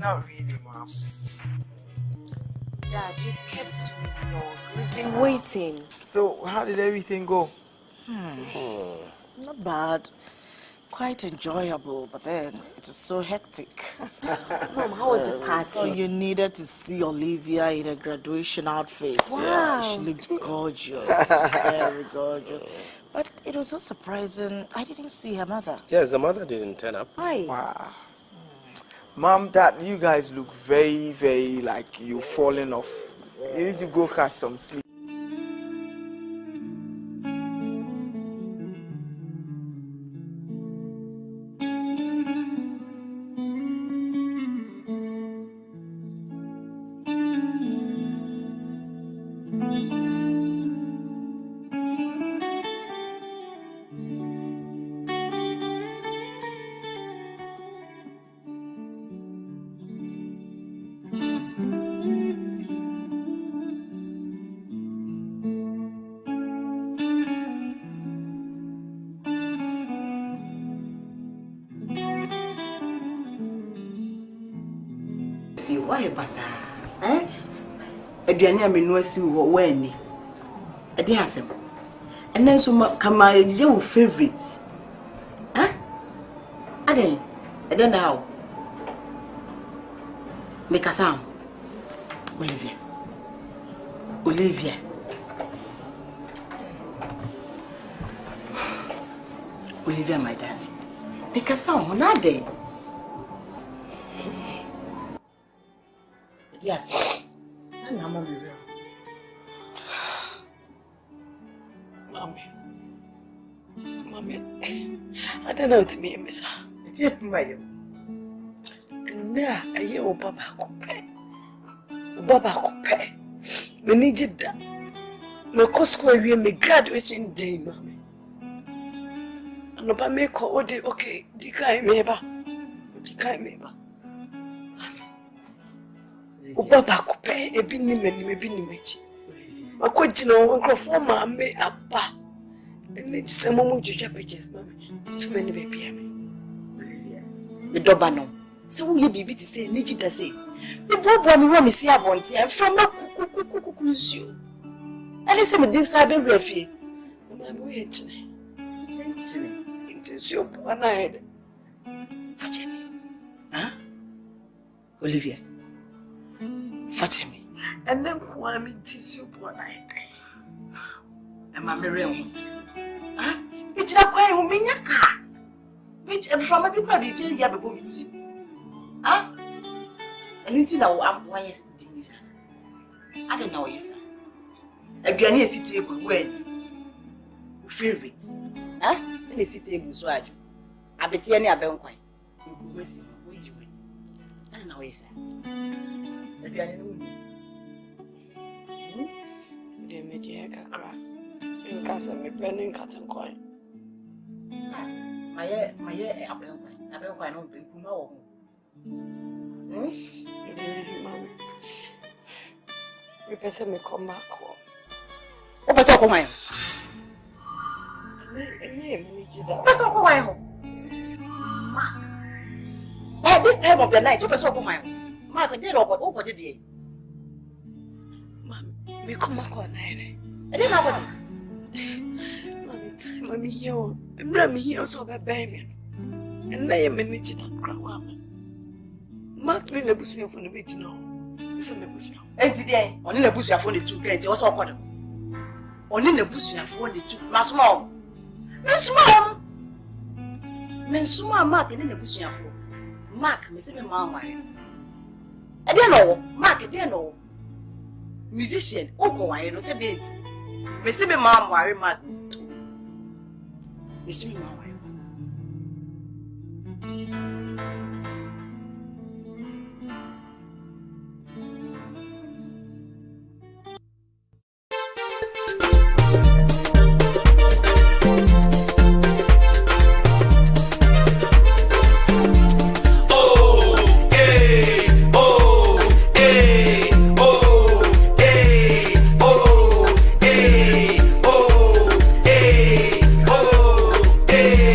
Not really, Mom. Dad, you kept me long. We've been waiting. So, how did everything go? Not bad. Quite enjoyable, but then it was so hectic. Mom, how was the party? Oh, you needed to see Olivia in a graduation outfit. Wow. Yeah, she looked gorgeous, very gorgeous. But it was so surprising. I didn't see her mother. Yes, the mother didn't turn up. Why? Wow. Mom, Dad, you guys look very, very like you've fallen off. You need to go catch some sleep. Why pasa? Aduane a menu asi wo wani. Ade asem. Enen so kama je wo favorite. Ade na how? Make asam. Olivia. Olivia, my dad. Make asam na ade. Yes. And I'm going to be real. Mommy, I don't know what to mean, Miss. Jeff, my dear. And now, I hear Baba Coupe. Baba Coupe. We need you that. My Costco, we may graduation day, Mommy. And Baba may call okay, the guy maybe. Baba Coupe, a binny, maybe mechi. My question on Crofoma may abba. And it's some more pictures, Mammy. Too many baby. The Dobano. So you be to say, Niji does say. The Bob want me see a bounty and from a cuckoo. And listen with this I be refi. Mamma, it is your one eyed. Fatima. Huh? Olivia. Fatima. And then Kwame tis your one eyed. And my Miriam's. Huh? Which is a quay who mean your car. Which from a people be here before with you. Huh? And it's now I'm days. I don't know, yes, sir. Again, yes, it's table when favorites. Huh? And it's table so I bet any of them quite. You go see which way. I don't know, yes, sir. Again, the media crack. In case of me penning cotton coin. My I don't quite know Kumawood. Mammy. We better me come back home. What was all my name? What's all my home? At this time of the night, what was all my home? Mark, did over the day. Mammy, me come back on night. I didn't know what. Mammy, you, Mammy, you saw my baby. And I am managing that crowd. Mark me the bush from the beach now. This is the bush. And today, only the bush you have found the two gates, also called them. Only the bush you have found the two. My small. Mensuma, Mark, and then the bush you have found. Mark, Miss Mamma. I don't know, Mark, I don't know. Musician, oh, I don't say it. Miss Mamma, worry, Mark. Miss Mamma. Hey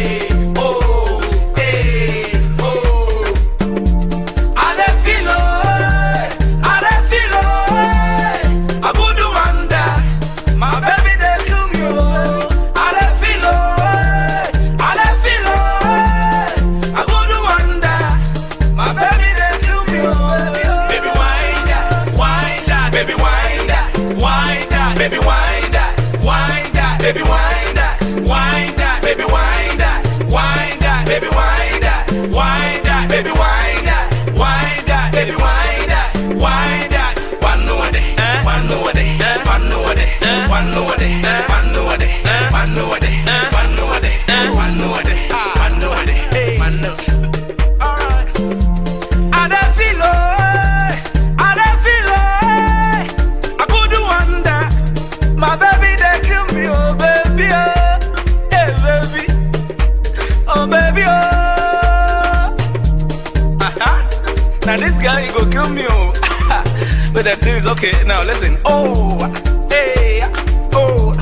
kill me. Oh. But that is okay. Now listen. Oh, hey, oh.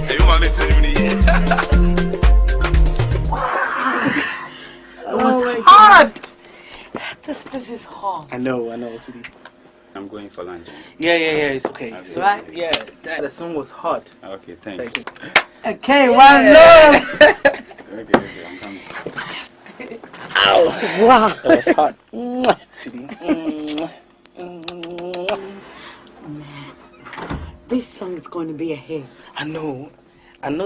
Hey, you want me to me? It was hard. This place is hot. I know, sweetie. I'm going for lunch. Yeah, it's okay. Okay. So, Right? yeah, the song was hot. Okay, thanks. Thank you. Okay, one love. Okay, I'm coming. Ow. Wow. It was hot. This song is going to be a hit. I know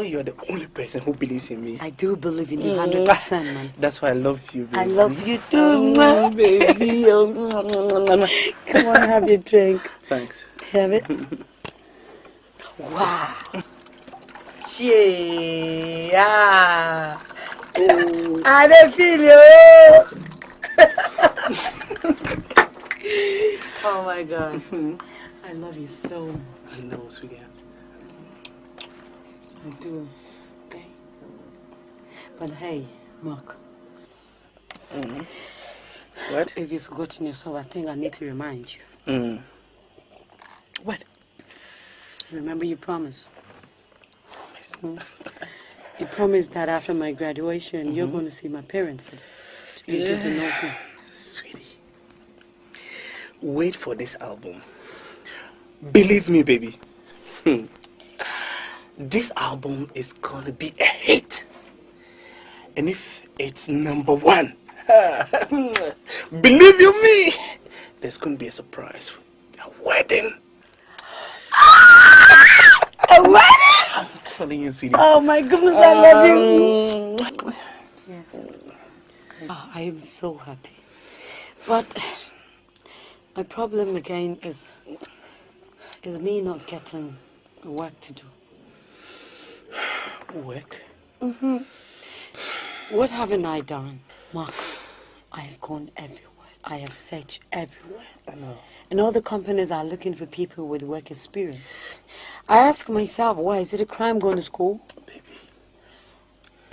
you're the only person who believes in me. I do believe in you 100%, man. That's why I love you, baby. I love you too, baby. Come on, have your drink. Thanks. Have it. Wow. Yeah. I don't feel you. Oh my God. I love you so much. I know, sweetie. So I do. Okay. But hey, Mark. What? If you've forgotten yourself, I think I need to remind you. What? Remember you promised. You promised that after my graduation, you're going to see my parents for Yeah. Sweetie. Wait for this album. Believe me, baby. This album is gonna be a hit. And if it's #1, believe you me, there's gonna be a surprise. A wedding. a wedding? I'm telling you, sweetie. Oh my goodness, I love you. Yes. Oh, I am so happy. But my problem again is me not getting work to do. Work? What haven't I done? Mark, I have gone everywhere. I have searched everywhere. I know. And all the companies are looking for people with work experience. I ask myself, why? Is it a crime going to school? Baby.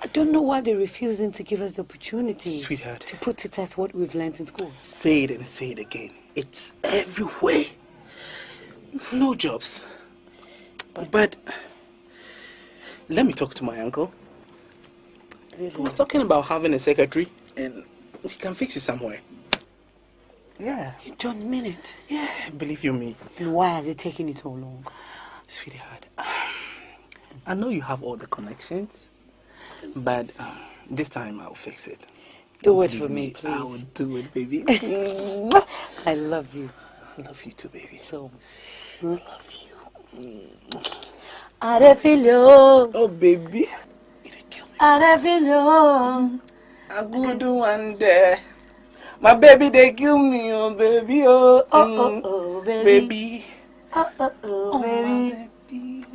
I don't know why they're refusing to give us the opportunity Sweetheart. to put to test what we've learned in school. Say it and say it again. It's everywhere. No jobs. But let me talk to my uncle. He was talking about having a secretary and he can fix it somewhere. Yeah. You don't mean it. Yeah, believe you me. And why has it taken you so long? Sweetheart, I know you have all the connections, but this time I'll fix it. Do it for me, please. I will do it, baby. I love you. I love you too, baby. So, I love you. I don't feel you. Oh, baby. It'll kill me. I don't feel you. I'm gonna do one day. My baby, they kill me, oh, baby, oh. Oh, baby. Baby. Oh, baby. Baby.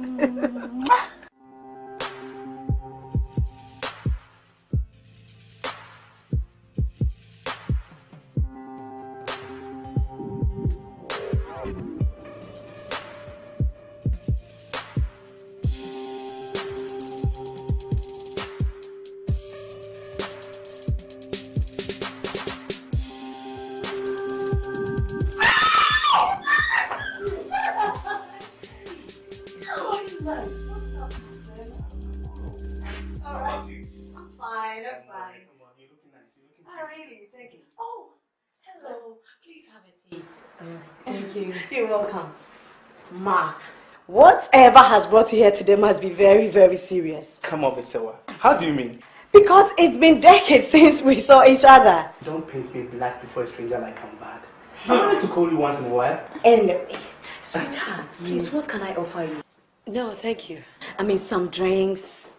You're welcome. Mark, whatever has brought you here today must be very, very serious. Come on, Sewa. How do you mean? Because it's been decades since we saw each other. Don't paint me black before a stranger like I'm bad. I wanted to call you once in a while. Anyway, sweetheart, please, what can I offer you? No, thank you. I mean, some drinks.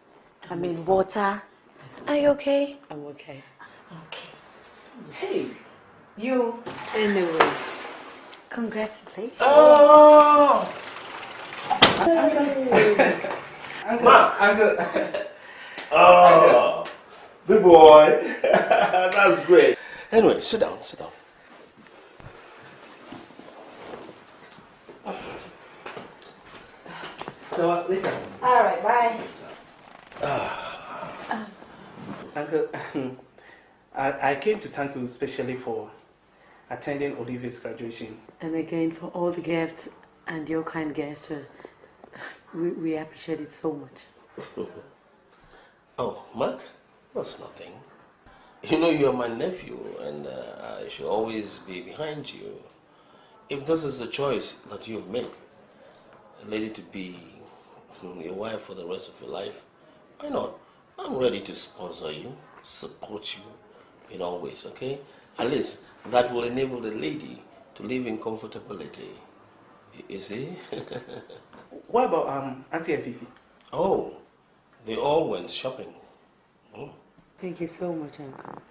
I mean, water. Are you okay? I'm okay. Okay. Hey. You. Anyway. Congratulations. Oh! Uncle. Oh, big boy. That's great. Anyway, sit down. So, later. All right, bye. Uncle, I came to thank you especially for attending Olivia's graduation. And again, for all the gifts and your kind gesture, we appreciate it so much. Oh, Mark, that's nothing. You know you're my nephew, and I should always be behind you. If this is the choice that you've made, a lady to be your wife for the rest of your life, why not? I'm ready to sponsor you, support you in all ways, okay? At least that will enable the lady to live in comfortability. You see? What about Auntie and Fifi? Oh, they all went shopping. Oh. Thank you so much, Uncle.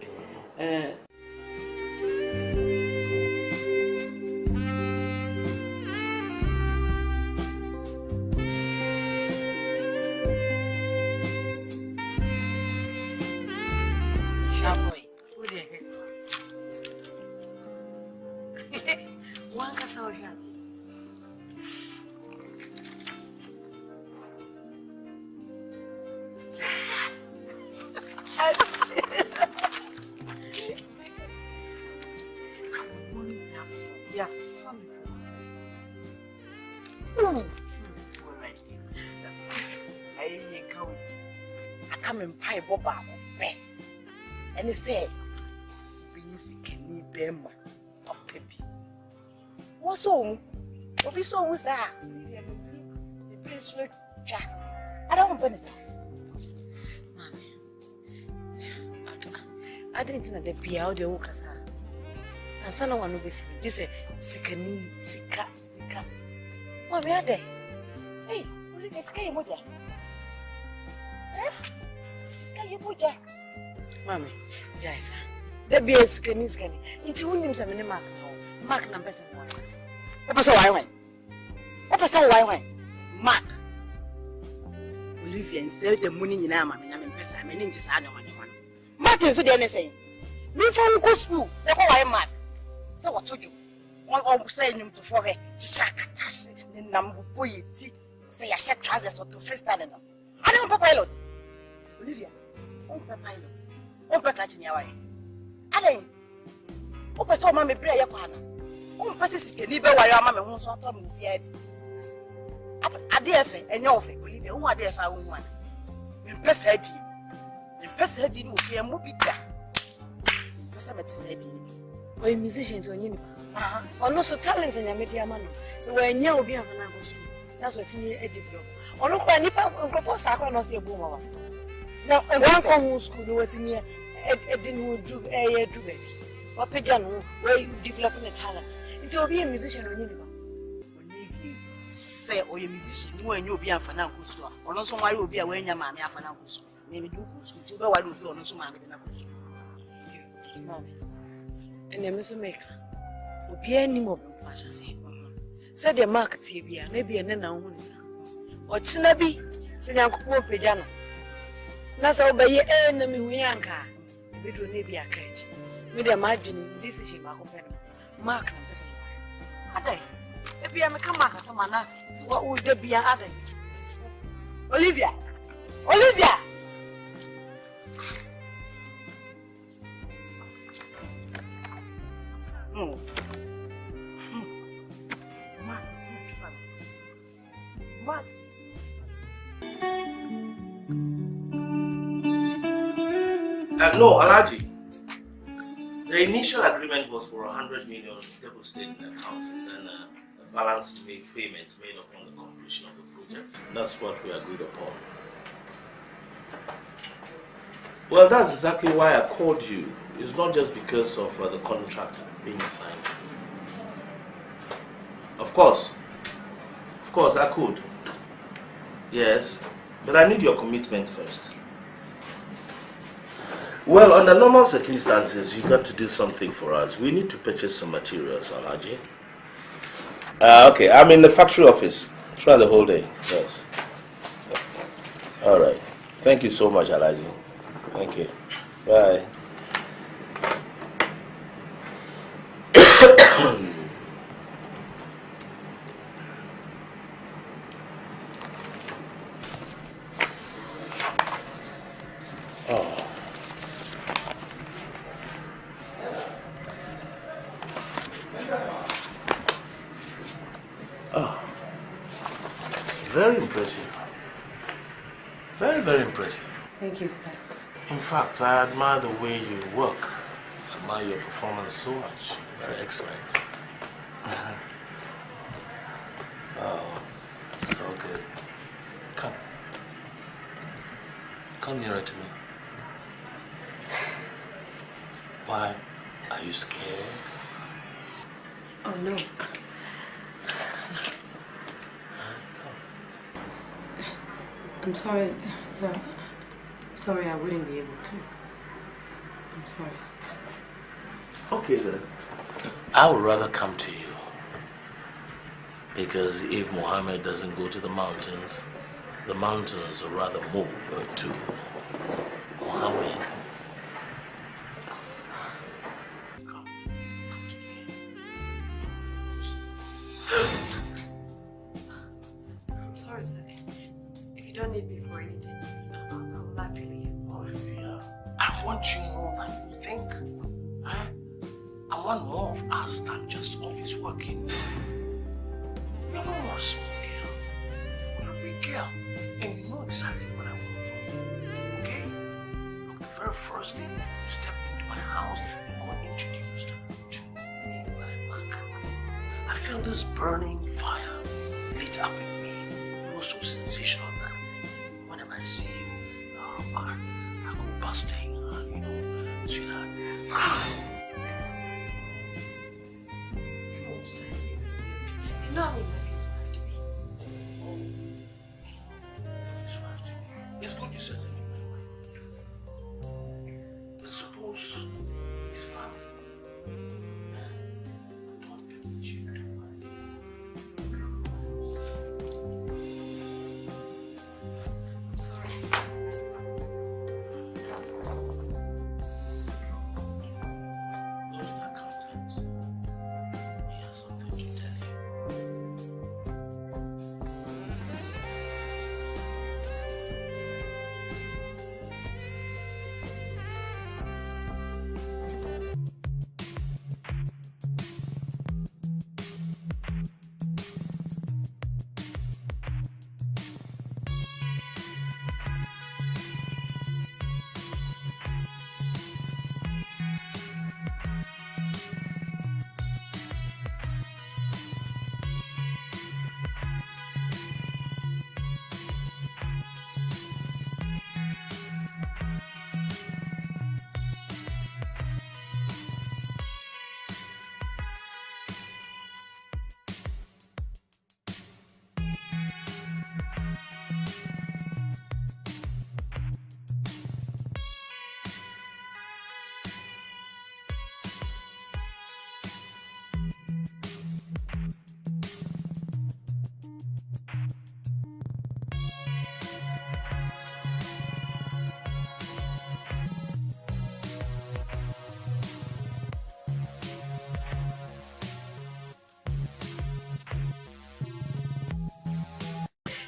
And he said, "Can be my puppy." What's so? What be so was that? The best way, Jack. I don't want to Mommy, I didn't know the beer the workers are. And someone will be this is Sikani, Sika. Mommy, are they? Hey, what is this game with you? Sika, you put Jack. Mommy, Jaisa. The beer is skinny. Into him, some in the mark. Mark number 7. What was I went? What was I went? Mark. Olivia and sell the money in Amma and I'm in Pessa, and in this annual money. Mark is with the NSA. Me from go school, the whole I mad. So what told you? One almost saying him to for her, Shaka Tash, and number boy, say I shut trousers or to first stand. I don't want pilots. Olivia, on pilots. On catching your way. Alan, Opa saw Mammy Bray upon her. On passes can neither why your mamma won't sort of move yet. I dare and your thing, Olivia, who are there if I won't want. In Pess Heading. In Pess Heading will be a movie there. Pessamity said, or a musician to you. Or not so talent in your media man. So when you will be having a school, that's what me a develop. Or no, I never go for Sacra, not say boom of us. Now, I want to come to school, what me a didn't do a do baby. What Pejano, where you developing a talent. It will be a musician or anyone. Olivia, say, or a musician, when you'll be a financial school, or also why you'll be a when your mammy a financial school. Maybe you go school, you know why you'll be on also mammy in a school. Mommy, and the Mr. Maker will be any more than Pasha say. Said the market TV, maybe an unknown. Or Tinabi, say Uncle Pejano. Nasa obeye enemy wiyanka bidu ne bia kachi me dem adwini this is my company mark na person adai e bia me kama ka sama na wa u de bia adai Olivia Mark No, Alaji. The initial agreement was for 100 million deposited in the account and then a balanced payment made upon the completion of the project. That's what we agreed upon. Well, that's exactly why I called you. It's not just because of the contract being signed. Of course, I could. Yes, but I need your commitment first. Well, under normal circumstances, you got to do something for us. We need to purchase some materials, Alaji. Okay, I'm in the factory office. Try the whole day. Yes. All right. Thank you so much, Alaji. Thank you. Bye. very impressive. Very, very impressive. Thank you, sir. In fact, I admire the way you work. I admire your performance so much. Very excellent. Oh, so good. Come. Come nearer to me. Why? Are you scared? Oh, no. I'm sorry, sir. Sorry, I wouldn't be able to. I'm sorry. Okay then. I would rather come to you. Because if Muhammad doesn't go to the mountains will rather move to Muhammad. I'm sorry, sir. If you don't need me for anything, I'll gladly leave. Olivia, I want you more than you think. Eh? I want more of us than just office working. You're not a small girl. You're a big girl. And you know exactly what I want from you. Okay? Look, the very first day you stepped into my house and got introduced to me by Mark, I felt this burning fire lit up in me. It was so sensational that whenever I see you, I go busting, you know, sweetheart. You know I'm nephew's wife to be. Nephew's wife to me. It's good you said nephew's wife. But suppose his family don't permit you to marry. I'm sorry. Go to the accountant. He has something to tell you.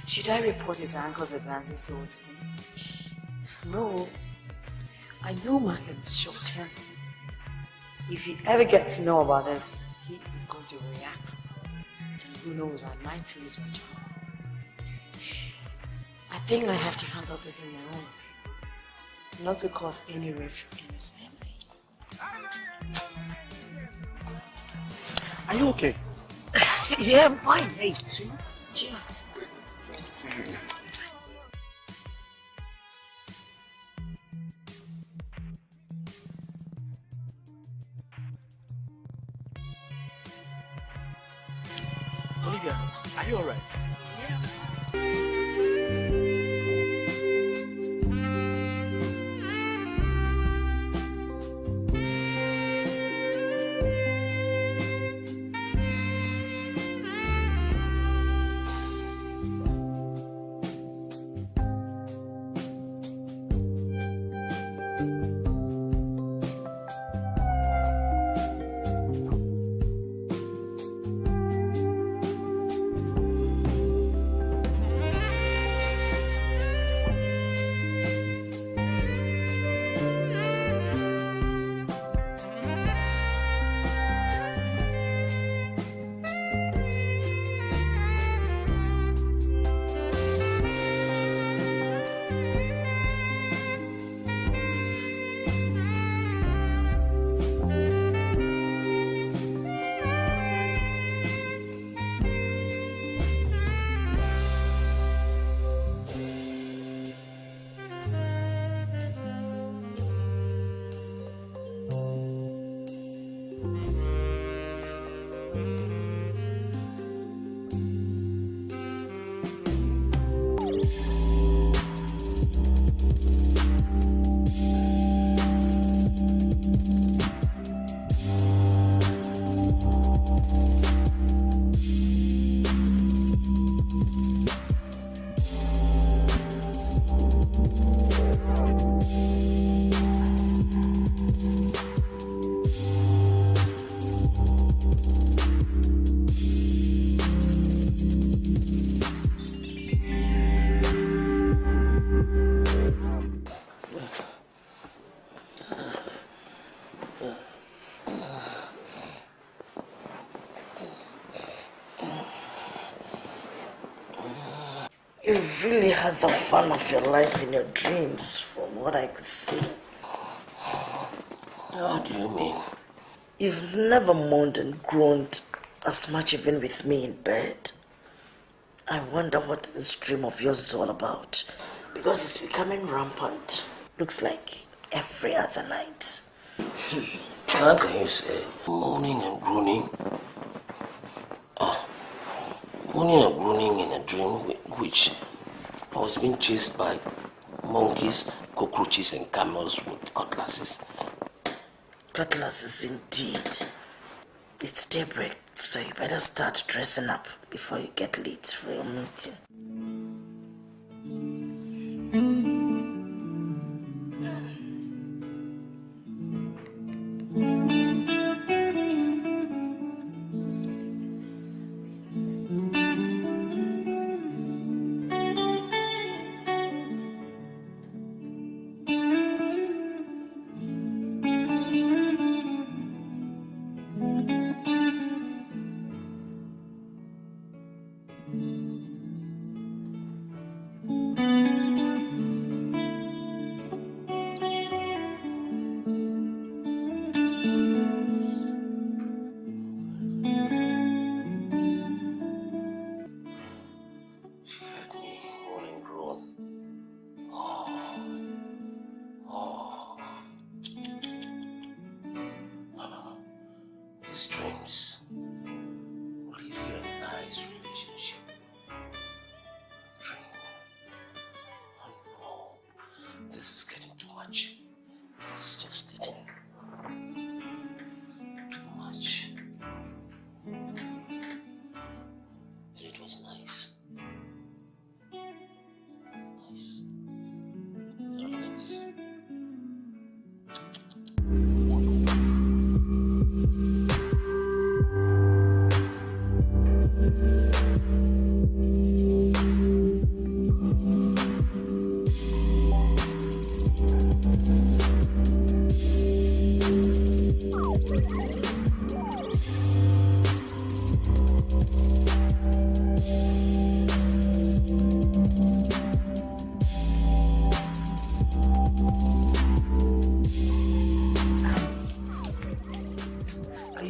Should I report his uncle's advances towards me? No. I know Mark is short-term. If he ever gets to know about this, he is going to react. And who knows, I might lose my job. I think I have to handle this on my own. Not to cause any rift in his family. Are you okay? Yeah, I'm fine. Hey, chill. Olivia, are you alright? You've really had the fun of your life in your dreams, from what I could see. What do you mean? You've never moaned and groaned as much even with me in bed. I wonder what this dream of yours is all about. Because it's becoming rampant. Looks like every other night. How can you say moaning and groaning? Moaning and groaning in a dream which I was being chased by monkeys, cockroaches and camels with cutlasses. Cutlasses indeed. It's daybreak, so you better start dressing up before you get late for your meeting.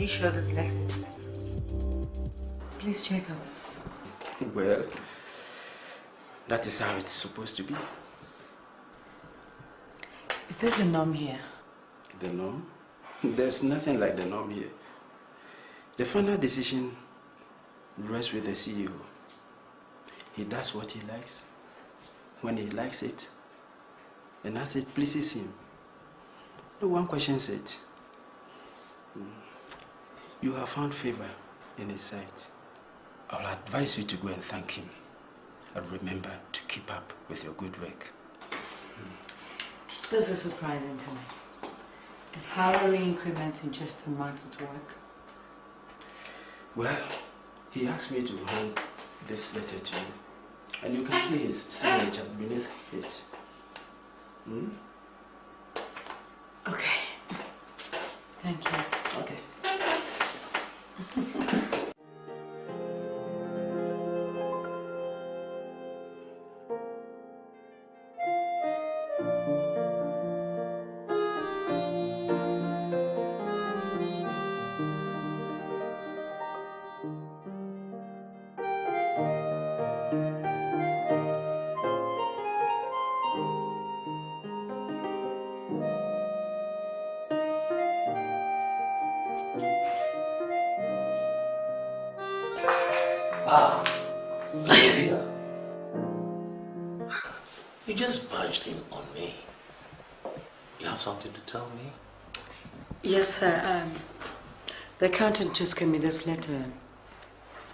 Sure this letter is please check out. Well, that is how it's supposed to be. Is this the norm here? The norm? There's nothing like the norm here. The final decision rests with the CEO. He does what he likes, when he likes it, and as it pleases him. No one questions it. You have found favor in his sight. I will advise you to go and thank him. And remember to keep up with your good work. This is surprising to me. A salary increment in just a month of work. Well, he asked me to hand this letter to you. And you can see his signature beneath it. Okay. Thank you. Okay. Olivia, you just barged in on me. You have something to tell me? Yes, sir. The accountant just gave me this letter, and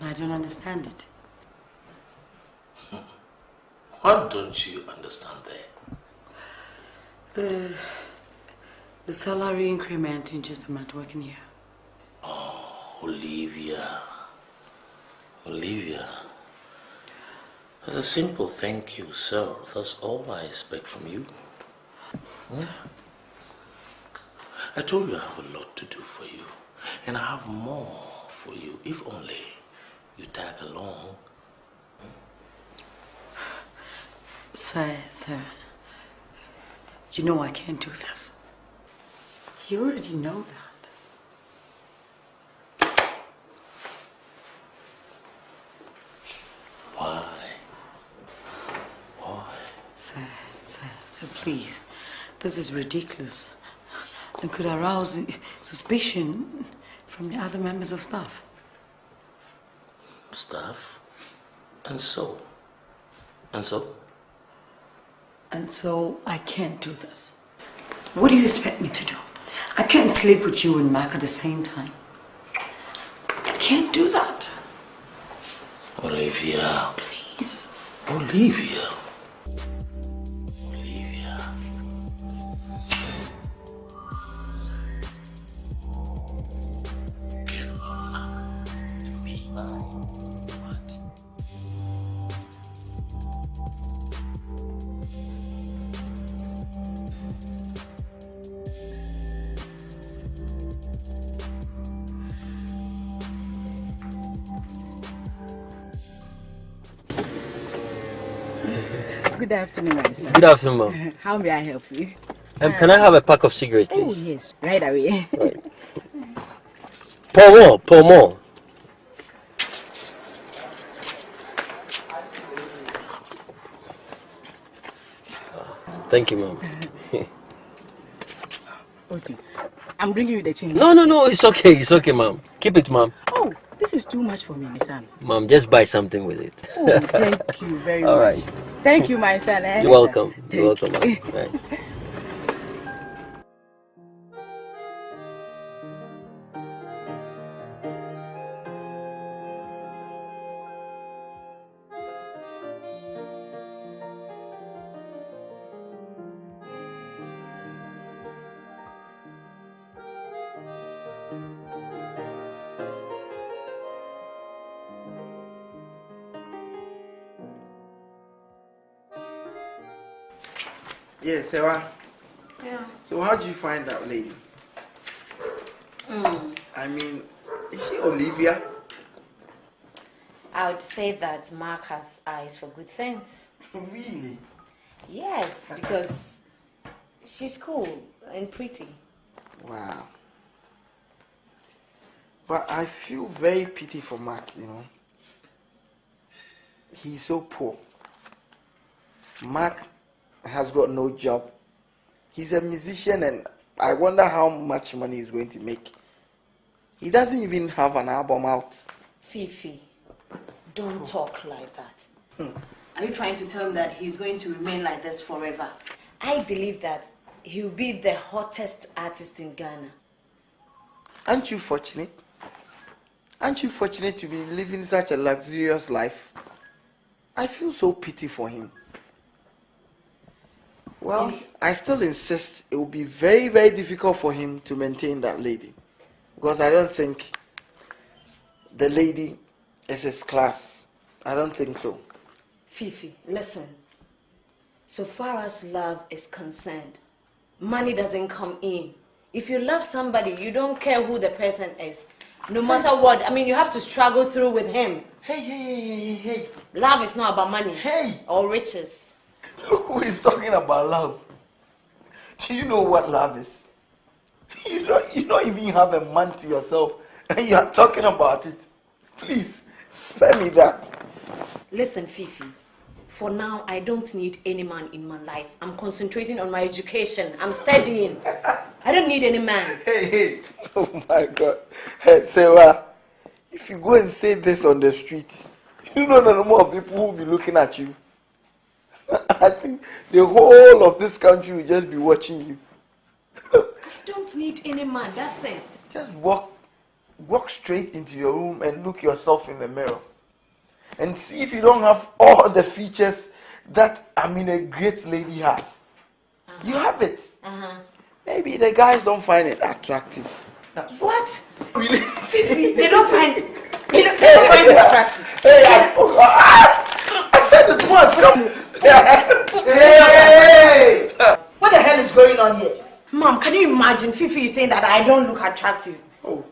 I don't understand it. What don't you understand there? The salary increment in just a month working here. Oh, Olivia. Olivia. As a simple thank you, sir. That's all I expect from you. I told you I have a lot to do for you. And I have more for you, if only you tag along. Sir, you know I can't do this. You already know that. Why? Sir, please. This is ridiculous and could arouse suspicion from the other members of staff. Staff? And so? And so? And so I can't do this. What do you expect me to do? I can't sleep with you and Mac at the same time. I can't do that. Olivia. Please. Olivia. Good afternoon, my son. Good afternoon, Mom. How may I help you? Can I have a pack of cigarettes, Oh, please? yes, right away. Right. Pour more. Thank you, Mom. Okay. I'm bringing you the change. No, it's okay, Mom. Keep it, Mom. Oh, this is too much for me, my son. Mom, just buy something with it. Oh, thank you very much. All right. Thank you, my son. You're welcome. You're welcome, Mom. Right. Yeah, Sarah. Yeah. So how did you find that lady? I mean, is she Olivia? I would say that Mark has eyes for good things. Really? Yes, because she's cool and pretty. Wow. But I feel very pity for Mark, you know. He's so poor. Mark has got no job. He's a musician and I wonder how much money he's going to make. He doesn't even have an album out. Fifi, don't talk like that. Are you trying to tell him that he's going to remain like this forever? I believe that he'll be the hottest artist in Ghana. Aren't you fortunate? Aren't you fortunate to be living such a luxurious life? I feel so pity for him. Well, I still insist it will be very, very difficult for him to maintain that lady. Because I don't think the lady is his class. I don't think so. Fifi, listen. So far as love is concerned, money doesn't come in. If you love somebody, you don't care who the person is. No matter what, I mean, you have to struggle through with him. Hey. Love is not about money. Hey. Or riches. Look who is talking about love. Do you know what love is? You don't even have a man to yourself and you are talking about it. Please, spare me that. Listen, Fifi. For now, I don't need any man in my life. I'm concentrating on my education. I'm studying. I don't need any man. Hey. Oh my God. Hey, Sarah, if you go and say this on the street, you know no more people will be looking at you. I think the whole of this country will just be watching you. I don't need any man, that's it. Just walk straight into your room and look yourself in the mirror. And see if you don't have all the features that a great lady has. You have it. Maybe the guys don't find it attractive. What? Really? Fifi, they don't find it attractive. Hey, I said it once. Come. Hey! What the hell is going on here? Mom, can you imagine Fifi saying that I don't look attractive? Oh.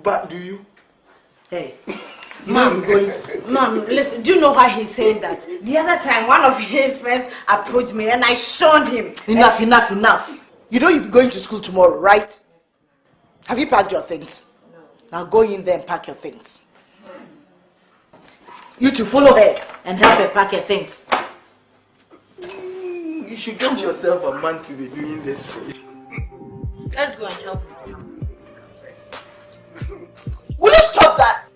But do you? Hey, Mom, listen, do you know why he's saying that? The other time, one of his friends approached me and I shunned him. Enough. You know you'll be going to school tomorrow, right? Have you packed your things? No. Now go in there and pack your things. You two follow her and help her pack her things. You should get yourself a man to be doing this for you. Let's go and help her. Will you stop that?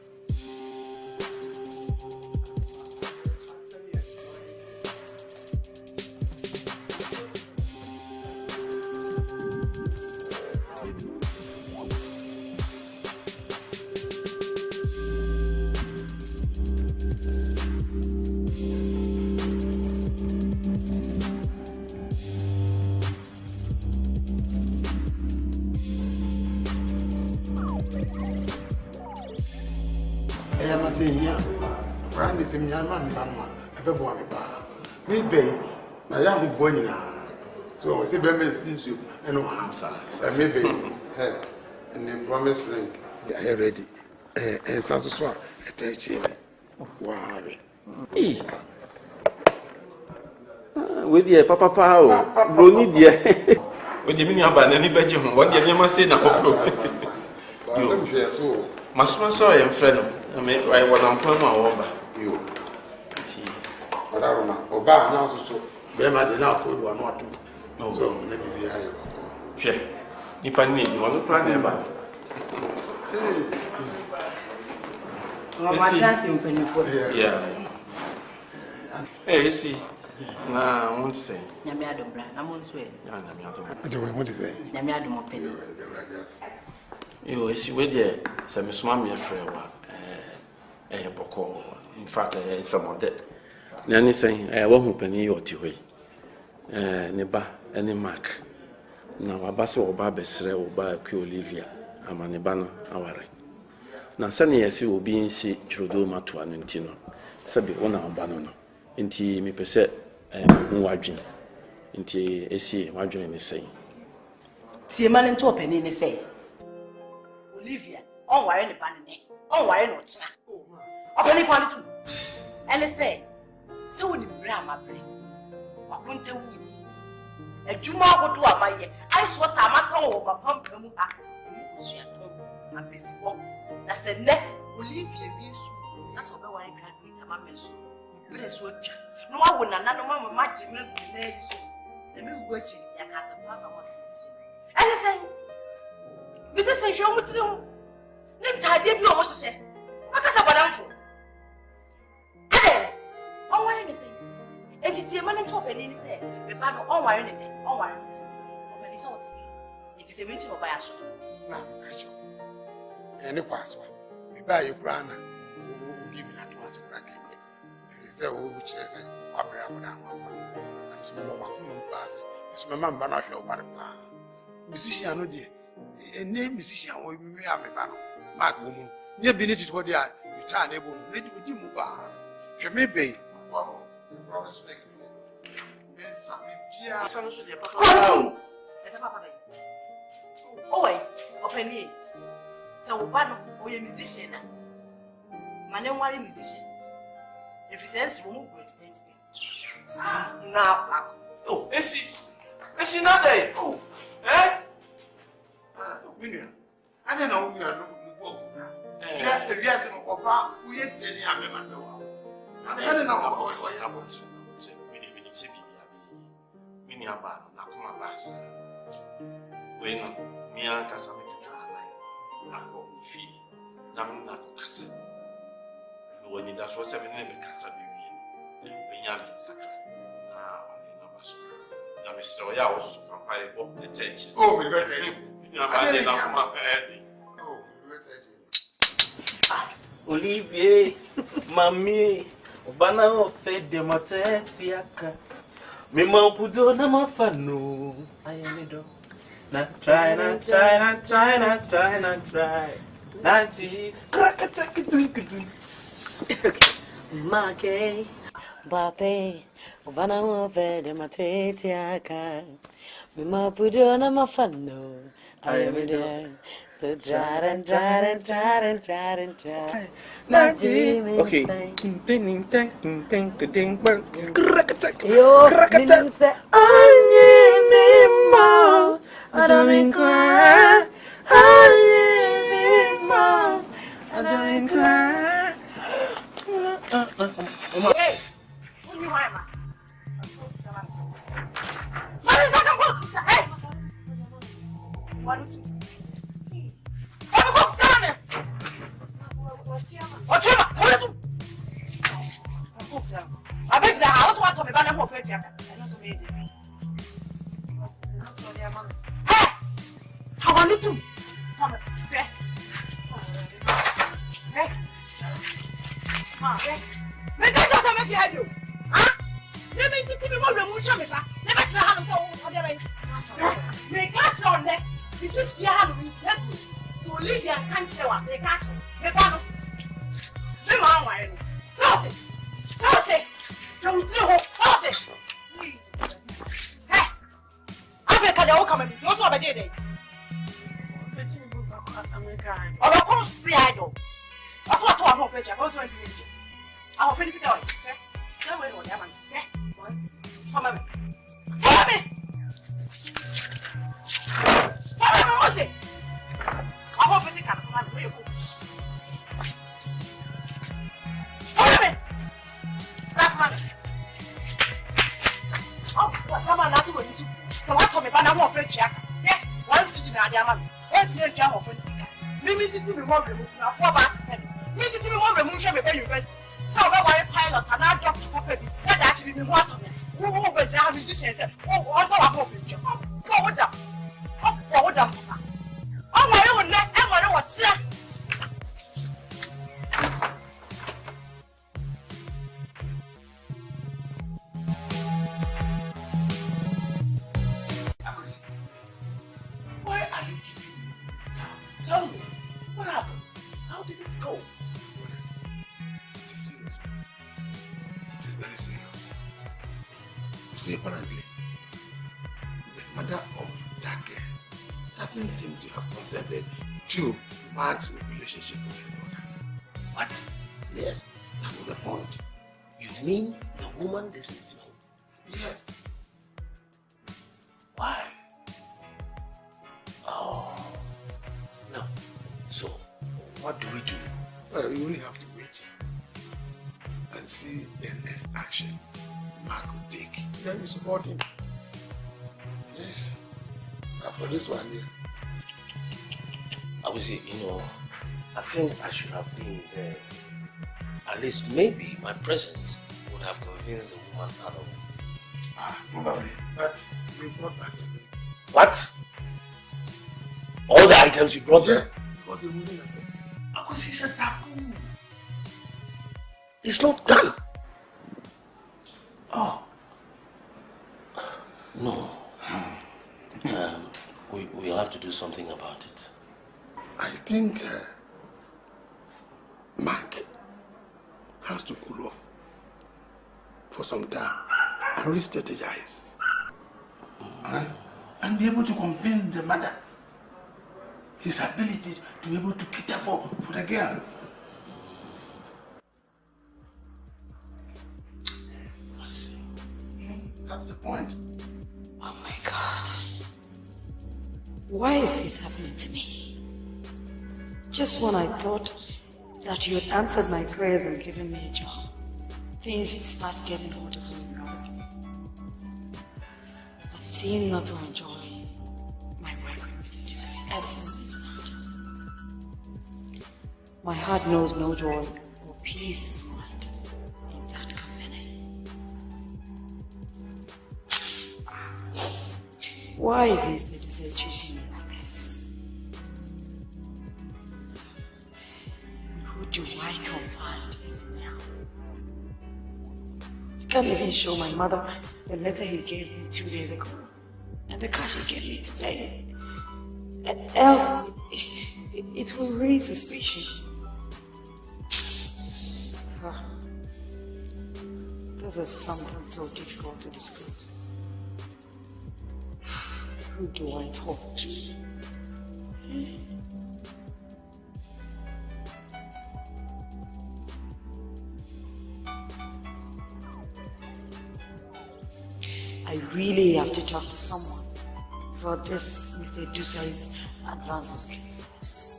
So I say, "Be since you, and no answer. Maybe, and the promise ring. I ready. And so attach it. Wow. With your papa, Brony, dear. With the mini about any bedroom, what you must say now. You, Masma saw your friend. I mean, I was on Palma over you. But I don't know. Oba now so. Be ma dey now for you not to. So maybe be higher. Sure. If I need one plan ever. Yeah. Hey, see. Nah, I won't say. Nyamiado bra, na mo nso e. I don't want to say. Nyamiado mo peni. You see where there some small me friend wa boko. In fact, some of that. Nanny saying, I won't penny your tea. Neba, any mark. Now, a basso or barbesre or by Olivia, Amanibano, our. Now, Sunny, as you will be in see Trudeau Matu and Intino. Sabi one our banana. Inti me per se, wagin. Inti a sea, wagin is saying. See a man into a penny in say. Olivia, on wire in the banana, on wire not. A penny pony too. And they say, so when you bring my brain, I won't tell you. A Juma go to a my I saw Tamaka or my pump and you was your tongue, my busy walk. That's the neck, Olivia means that's what I graduate a mamma's. Bless what no one would not know mamma much in the so. Let me watching your cousin Papa was this. And I say, Mrs. Saint Jean would do. Then I did you almost say, because of what I'm for. On what is it? And it's a man and top and in say, the battle on wiring it, on wiring it. Open his own. It is a meeting of bias. Now, Casho. Any password. We buy your grana, who give me that once a crack. It's a which is a Abraham. And some more pass. It's my man, Banach, or one. Musician, no dear. A name musician will be a Mark woman. Near beneath what they are, you turn able to ready with you. Maybe. Promise me. Yes, oh, open it. So, one or a musician. My name was a musician. If he says, won't go to me. Now, oh, is he not there? Oh, eh? Emilia, I don't know. Yes, we are telling you. I don't know what I want. Mini about Nakuma Bass. When Mia Casami to Nako Fee, Nam Nako Casa. When it does was 7 name Casabi, and Pinyan Sacra. Now, I know Mr. Oya also from Paribo, the tension. Oh, we got Olivier, Mammy, Bana fed the Matetiaka. Mima Pudo Namafano. I am a dog. Not try. Nanti, Make, Bape, Bana fed the Matetiaka. Mima Pudo Namafano. I am a dog. To try and try and try and try and try. Okay. Yo, meaning say, Animo, I don't cry. Animo, I don't cry. Hey, who you want, man? What is that? Hey! What is it? I bet the house wants to be banner for Fred. I know so many. Hey! How are you two? Come on. Hey! Make that just make you have you. Huh? Let me teach me more remotion. Never try how to say other way. Make catch on neck. This is fear how to be set. So leave your country one. They catch you. They follow. They want one. Sort it. Sort it. Don't do it. Sort it. Hey! Africa, they all come and do so by day. Oh, of course, see, I know. That's what I'm not fetching. I'm not going to make it. I'll finish it out. Come on, Yaman. Come on. Follow me. Follow me, what's it? I'm not fixing it. Come on, where you go? Follow me. Stop, man. Oh, come on, that's what you do. So what come about? I'm not fetching it. Yeah, once you did, Yaman. Let's make a jam of it. Maybe this is the one remove now 4 back to 7. Maybe this is the one remove from the university. So I pilot and I dropped the puppy. That actually means what on it. Who will be our musicians? Oh, what about it? Oh, go down. Oh, go down. Oh, my own neck, and my own chair. Why are you keeping me down? Tell me, what happened? How did it go? It is serious. It is very serious. You see, apparently, the mother of that girl doesn't seem to have consented to Mark's relationship with her daughter. What? Yes, that was the point. You mean the woman didn't know? Yes. Why? Oh. No. So, what do we do? Well, you only have to wait and see the next action Mark will take. Then we support him. Yes. But for this one here. I would say, I think I should have been there. At least maybe my presence would have convinced the woman otherwise. Probably. But we brought back the goods. What? All the items you brought back? Yes, because they wouldn't accept it. Because it's a taboo. It's not done. Oh. No. We'll have to do something about it. I think Mark has to cool off for some time and re-strategize. And be able to convince the mother his ability to be able to cater for the girl. I see. That's the point. Oh my God. Why is this happening to me? Just when I thought that you had answered my prayers and given me a job, things start getting harder for me, brother. I've seen not to enjoy my work with Mr. Disney ever since we started. My heart knows no joy or peace of mind in that company. Why is Mr. Disney treating me like this? Who do I confide in now? I can't even show my mother the letter he gave me 2 days ago and the cash he gave me today. Else, it will raise suspicion. This is something so difficult to disclose. Who do I talk to? really have to talk to someone for this Mr. Dusai's advances get worse.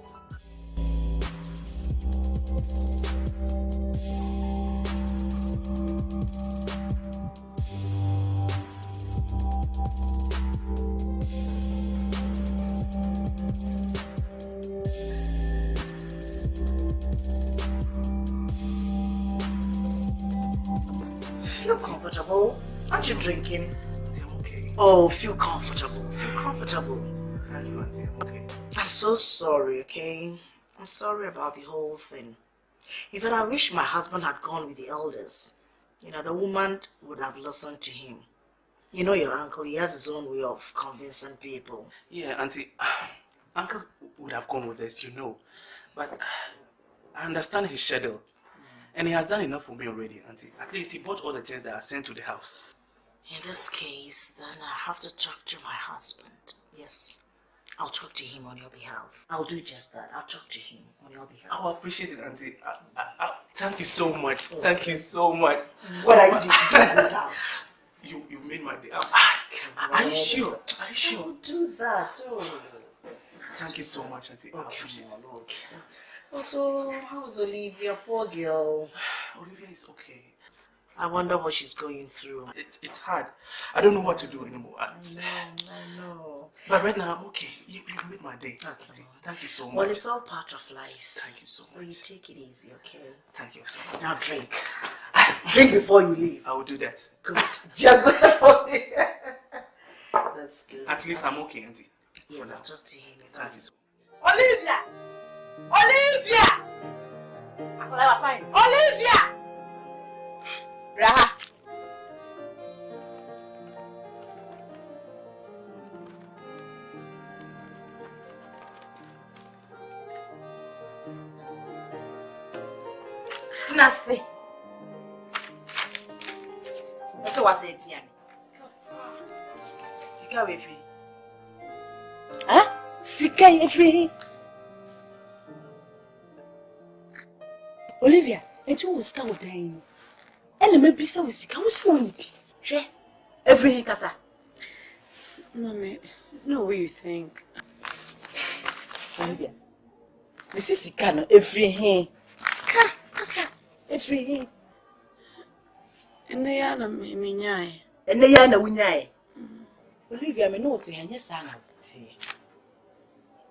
Feel comfortable. Aren't you drinking? I'm okay. Oh, feel comfortable. Feel comfortable. Thank you, Auntie. I'm okay. I'm so sorry, okay? I'm sorry about the whole thing. In fact, I wish my husband had gone with the elders. You know, the woman would have listened to him. You know your uncle, he has his own way of convincing people. Yeah, Auntie. Uncle would have gone with us, you know. But I understand his schedule. And he has done enough for me already, Auntie. At least he bought all the things that are sent to the house. In this case, then I have to talk to my husband. Yes, I'll talk to him on your behalf. I'll do just that. I'll talk to him on your behalf. I will appreciate it, Auntie. Thank you so much. Okay. Thank you so much. What are you doing? Don't go down. You made my day. Are you sure? Are you sure? Don't do that. Oh. Thank you so much, Auntie. I appreciate it. Okay. Also, how's Olivia? Poor girl. Olivia is okay. I wonder what she's going through. It's hard. I don't know what to do anymore. I know. But right now, I'm okay. You made my day. Okay. Thank you so much. Well, it's all part of life. Thank you so much. So you take it easy, okay? Thank you so much. Now drink. Drink before you leave. I will do that. Good. Just for me. That's good. At least I'm okay, Auntie. Yes, I'll talk to him. Thank you so much. Olivia! Olivia! Olivia! Raha! Tinase. That's what I said to you. Sika we free. Huh? Sika we free. Olivia, and you will scout with them. And maybe so we sika was one. She every kasa. Mommy, there's no way you think. Olivia. This is sika no every hand. Kasa every hand. And they are na me nyai. And they are na wunyai. Olivia, me know ti hanya sana ti.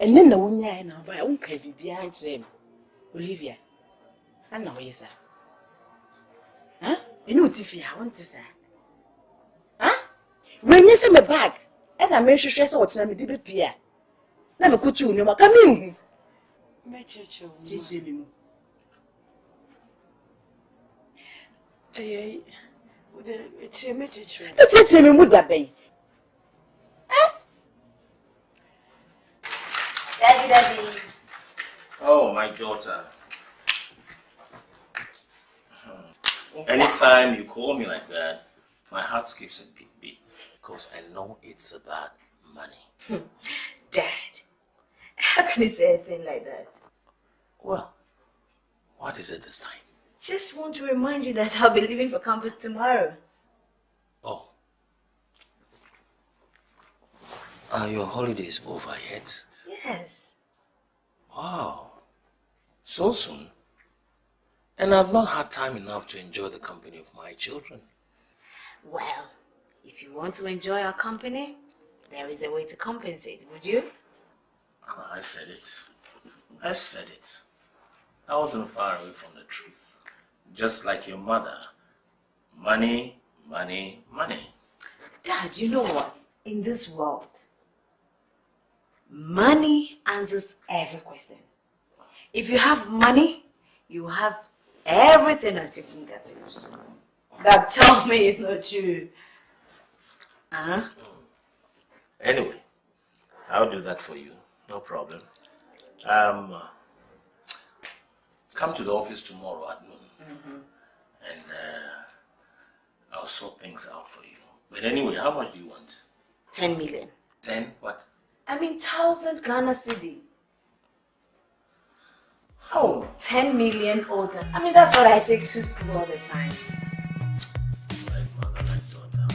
And then na wunyai na ba unka bibia nkyem. Olivia. Anna wo yesa. Huh? You know ti fi ha won ti sa. Huh? When you say me bag, and I make sure say what na me di be pia. Na me kutu nyoma ka me. Me cheche. Cheche mi mu. Ay, me cheche. Cheche mi mu da ben. Daddy. Oh, my daughter. Anytime you call me like that, my heart skips a beat because I know it's about money. Dad, how can you say a thing like that? Well, what is it this time? Just want to remind you that I'll be leaving for campus tomorrow. Oh. Are your holidays over yet? Yes. Wow. So soon? And I've not had time enough to enjoy the company of my children. Well, if you want to enjoy our company, there is a way to compensate, would you? I said it. I said it. I wasn't far away from the truth. Just like your mother. Money, money, money. Dad, you know what? In this world, money answers every question. If you have money, you have everything at your fingertips. That tell me it's not true. Huh? Anyway, I'll do that for you. No problem. Come to the office tomorrow at noon. And I'll sort things out for you. But anyway, how much do you want? 10 million. 10 what? I mean 1,000 Ghana cedi. Oh, 10 million older. I mean, that's what I take to school all the time. Like mother, like daughter.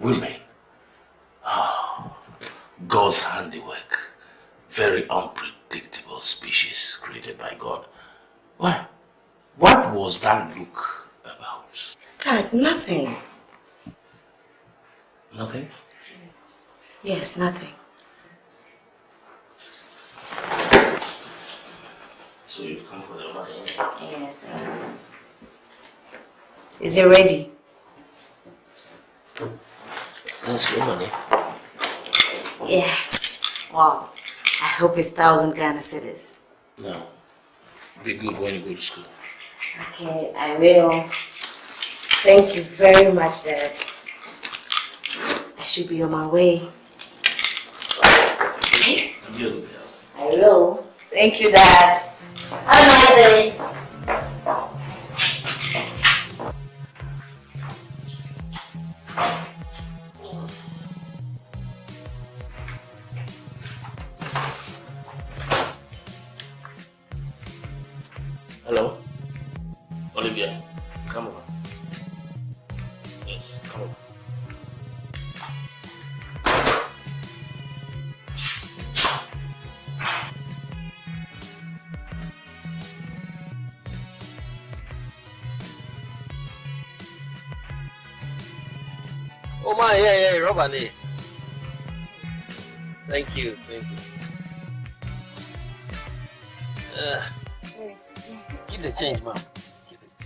Women. Oh, God's handiwork. Very unpredictable species created by God. Why? What was that look about? Dad, nothing. Nothing? Yes, nothing. So you've come for the money? Yes, Dad. Is it ready? That's your money. Yes. Wow. I hope it's 1,000 Ghana cedis. No. Be good when you go to school. Okay, I will. Thank you very much, Dad. I should be on my way. Okay. I will. Thank you, Dad. Have a nice day. Hello? Olivia, come over. Yes, come over. Oh my, yeah, Robert. Thank you. Keep the change, ma'am. Keep it.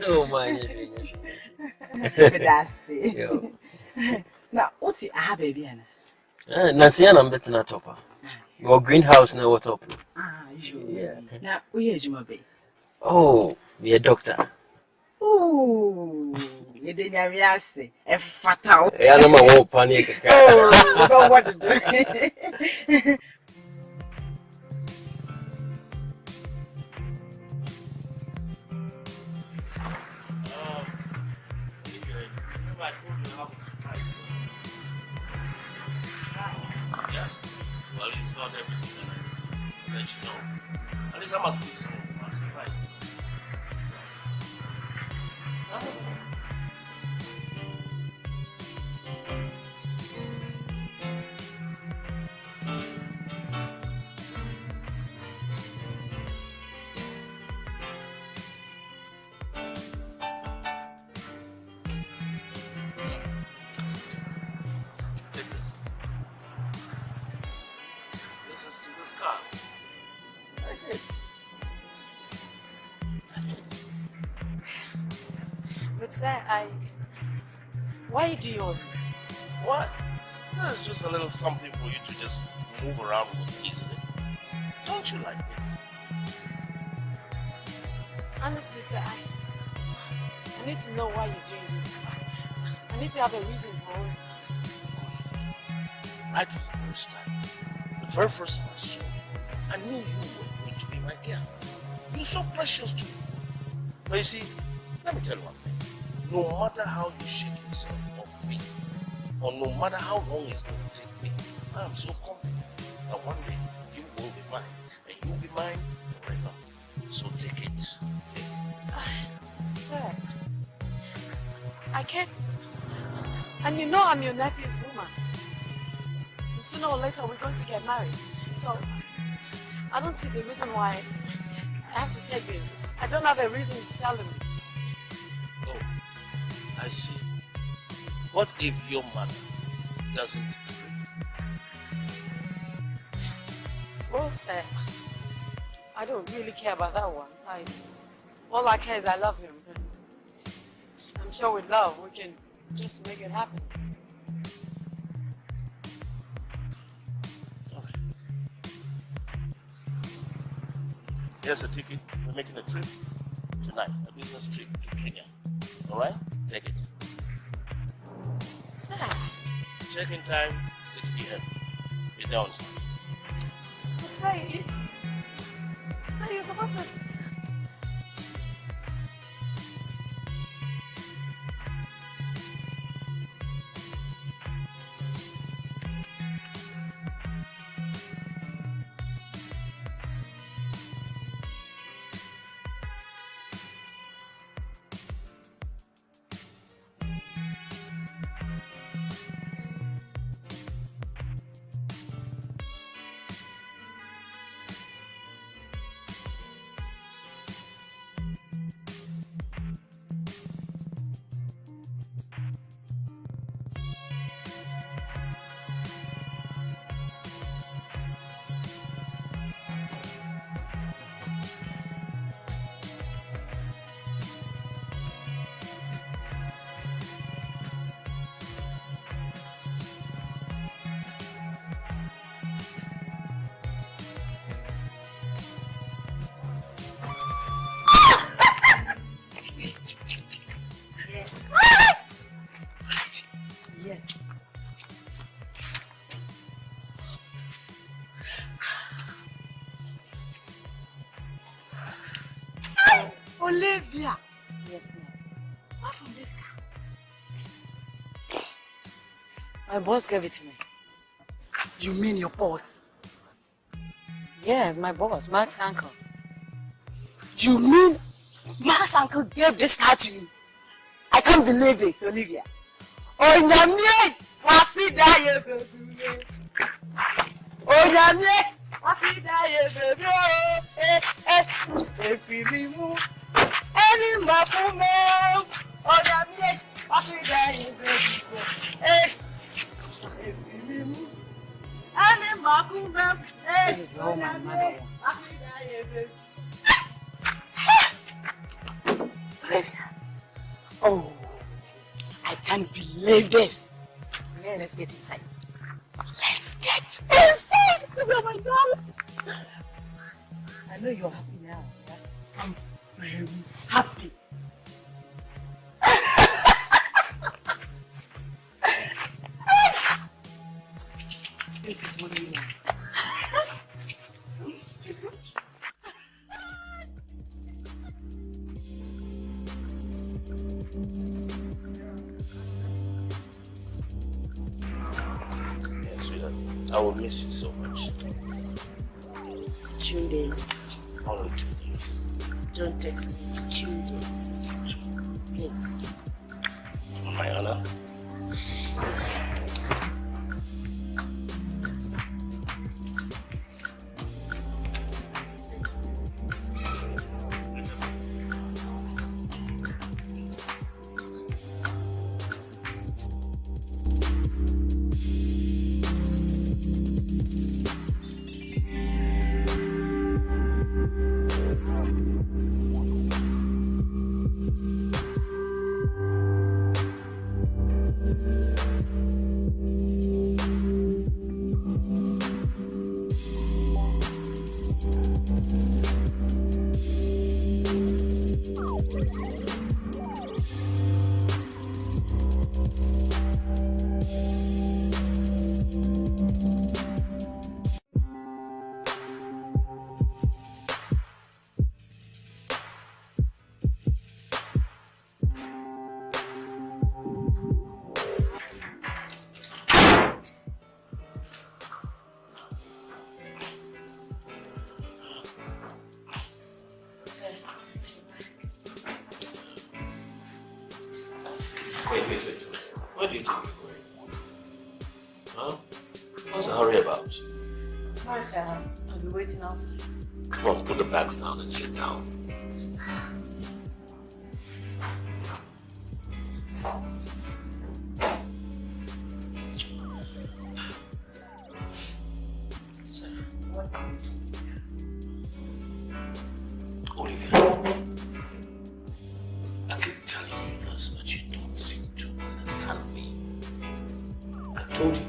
Oh my, yeah. Now, what's it? Ah, baby, Anna. Nancy, I'm better not top. Your greenhouse now what up? Yeah. Now, we are Juma Bay. Oh, you're a doctor. Oh, you didn't have a fatal. I don't know what panic. Oh, you know what to do. I told you I have a surprise for you. Yes. Well, it's not everything that I let you know. At least I must give some of my surprises. Sir, why do you all this? What? This is just a little something for you to just move around with easily. Don't you like it? Honestly, sir, I need to know why you're doing this. I need to have a reason for all this. Right from the first time, the very first time I saw you, I knew you were going to be my girl. You're so precious to me. But you see, let me tell you one thing. No matter how you shake yourself off me, or no matter how long it's going to take me, I am so confident that one day you will be mine, and you'll be mine forever. So take it. Take it. Sir, I can't. And you know I'm your nephew's woman. And sooner or later we're going to get married. So I don't see the reason why I have to take this. I don't have a reason to tell him. I see. What if your mother doesn't agree? Well, sir, I don't really care about that one. All I care is I love him. I'm sure with love we can just make it happen. All right. Here's a ticket. We're making a trip tonight, a business trip to Kenya. All right? Take it. Sir. Check-in time, 6 p.m. Be there on time. Sir, you're supposed to... Olivia. Yes, ma'am. What from this car? My boss gave it to me. You mean your boss? Yes, my boss, Mark's uncle. You mean Mark's uncle gave this car to you? I can't believe this, Olivia. Oh, Nyamie! Wasi daye, baby. Oh, Nyamie! Wasi daye, baby. If you move, any mapume. Oh, Nyamie! Wasi daye, baby. If you move, any mapume. This is all my mother wants. Oh, I can't believe this. Yes. Let's get inside. Let's get inside. Oh my God. I know you're happy now. Yeah? I'm very happy. This is what you want. I will miss you so much. 2 days. Only 2 days. Don't text me. 2 days. Please. My honor. Wait. Where do you think you're going? Huh? What's the hurry about? Sorry, sir. I'll be waiting outside. Come on, put the bags down and sit down. Sir, what are you doing? Olivia, I keep telling you this, but you don't seem to understand me. I told you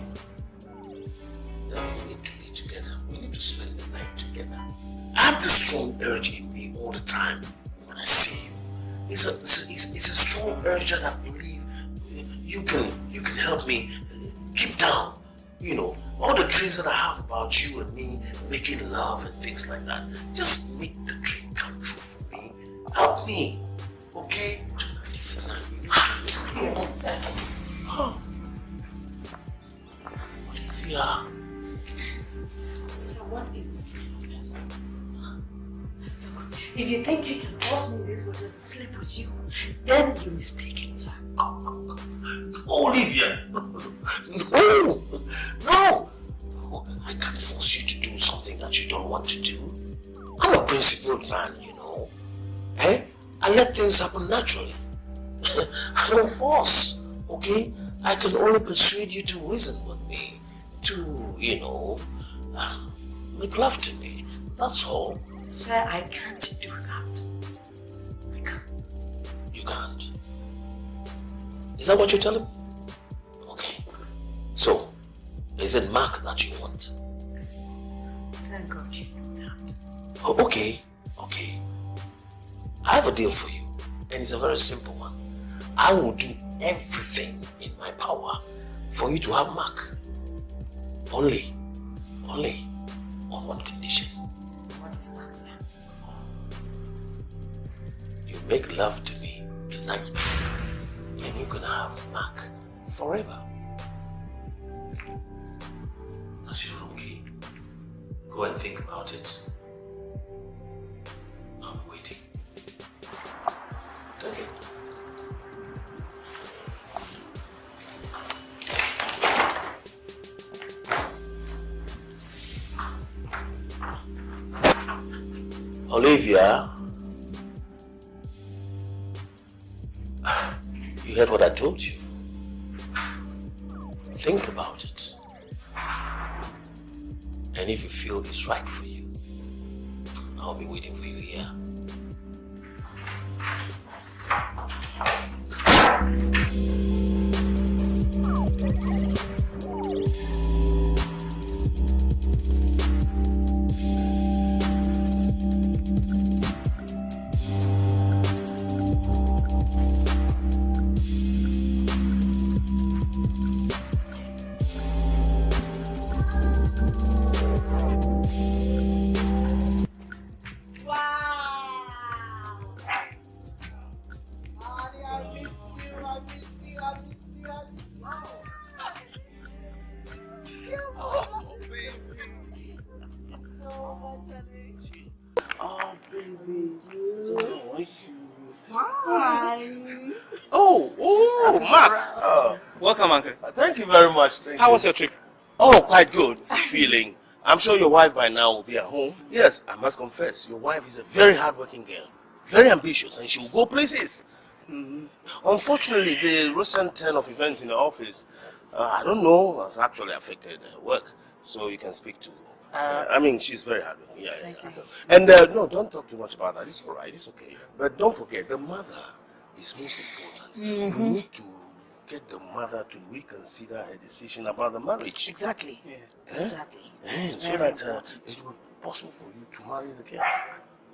that we need to be together. We need to spend the night together. I have this strong urge in me all the time when I see you. It's a strong urge that I believe you can help me keep down. You know, all the dreams that I have about you and me making love and things like that. Just make the dream come true for me. Help me, okay? Tonight is a night. Sir. Oh. Olivia. Sir, what is the meaning of this? Look, if you think you can force me this hotel to sleep with you, then you're mistaken, sir. Olivia. No, I can't force you to do something that you don't want to do. I'm a principled man, you know. I let things happen naturally. I don't force, okay? I can only persuade you to reason with me, to, you know, make love to me. That's all. Sir, I can't do that. I can't. You can't. Is that what you're telling me? Okay. So, is it Mark that you want? Thank God you know that. Oh, okay. I have a deal for you, and it's a very simple one. I will do everything in my power for you to have Mark. Only on one condition. What is that, sir? You make love to me tonight, and you're gonna have Mark forever. Is it okay? Go and think about it. I'm waiting. Take it. Olivia, you heard what I told you. Think about it. And if you feel it's right for you, I'll be waiting for you here. Welcome, Uncle. Thank you very much. How was your trip? Oh, quite good. Feeling. I'm sure your wife by now will be at home. Yes, I must confess, your wife is a very hardworking girl. Very ambitious, and she will go places. Unfortunately, the recent turn of events in the office, I don't know, has actually affected her work. So you can speak to her. I mean, she's very hardworking. Yeah. And no, don't talk too much about that. It's all right. It's okay. But don't forget, the mother is most important. You need to get the mother to reconsider her decision about the marriage. Exactly. Yeah. Exactly. So that it will be possible for you to marry the girl.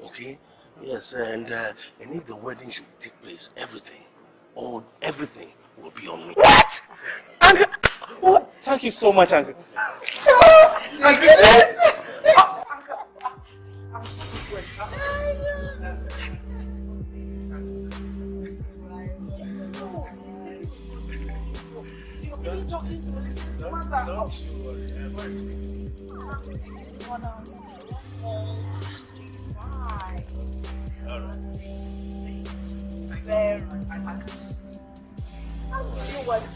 Okay? Yes, and if the wedding should take place, everything will be on me. What? Uncle! Oh, thank you so much, Uncle. My goodness!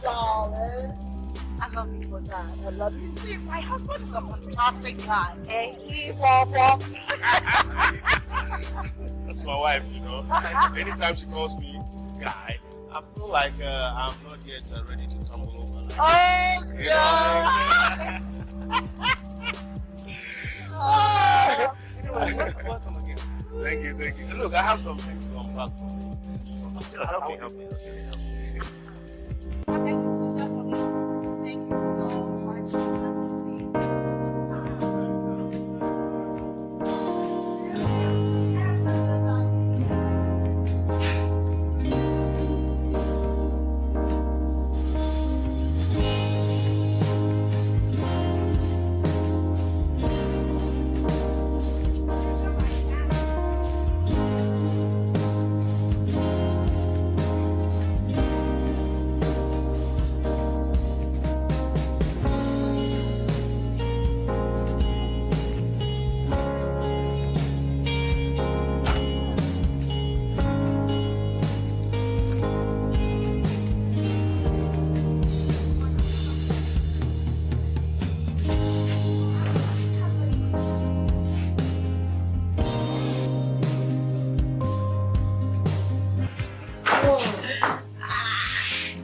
Darling. I love you for that. I love you. See, my husband is a fantastic guy. And he That's my wife, you know. Anytime she calls me guy, I feel like I'm not yet ready to tumble over. Like, welcome again. Thank you. Look, I have some things to unpack for you. Help me. Thank you so much.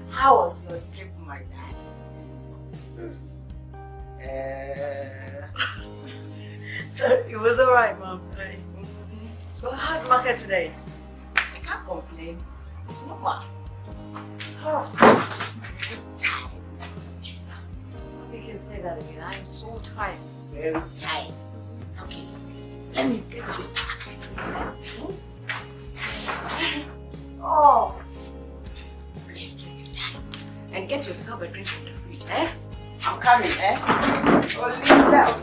How was your trip, my dad? So it was alright, Mom. Well, how's the market today? I can't complain. It's normal. I'm tired. You can say that again. I'm so tired. Very tired. Okay, let me get you a taxi, please. Oh. And get yourself a drink from the fridge, eh? I'm coming, eh? Oh, leave that.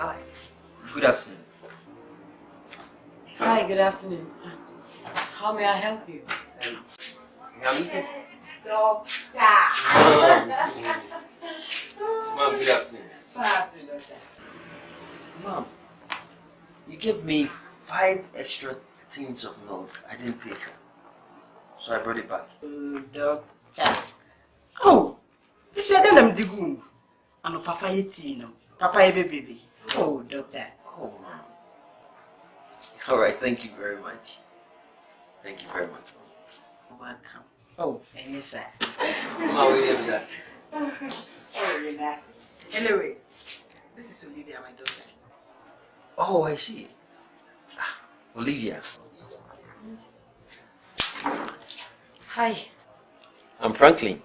Hi. Good afternoon. Hi, good afternoon. How may I help you? Doctor. Mom, good afternoon. Mom, you gave me 5 extra tins of milk I didn't pay for. So I brought it back. Doctor. Oh, you said that I'm digging. I'm a papa yeti, Papa baby. Oh, doctor. Oh, Mom. All right, thank you very much. Thank you very much, Mom. Welcome. Oh, and yes, sir. Mom, we have that. Oh, very nice. Anyway, this is Olivia, my daughter. Oh, I see. Olivia. Hi. I'm Franklin.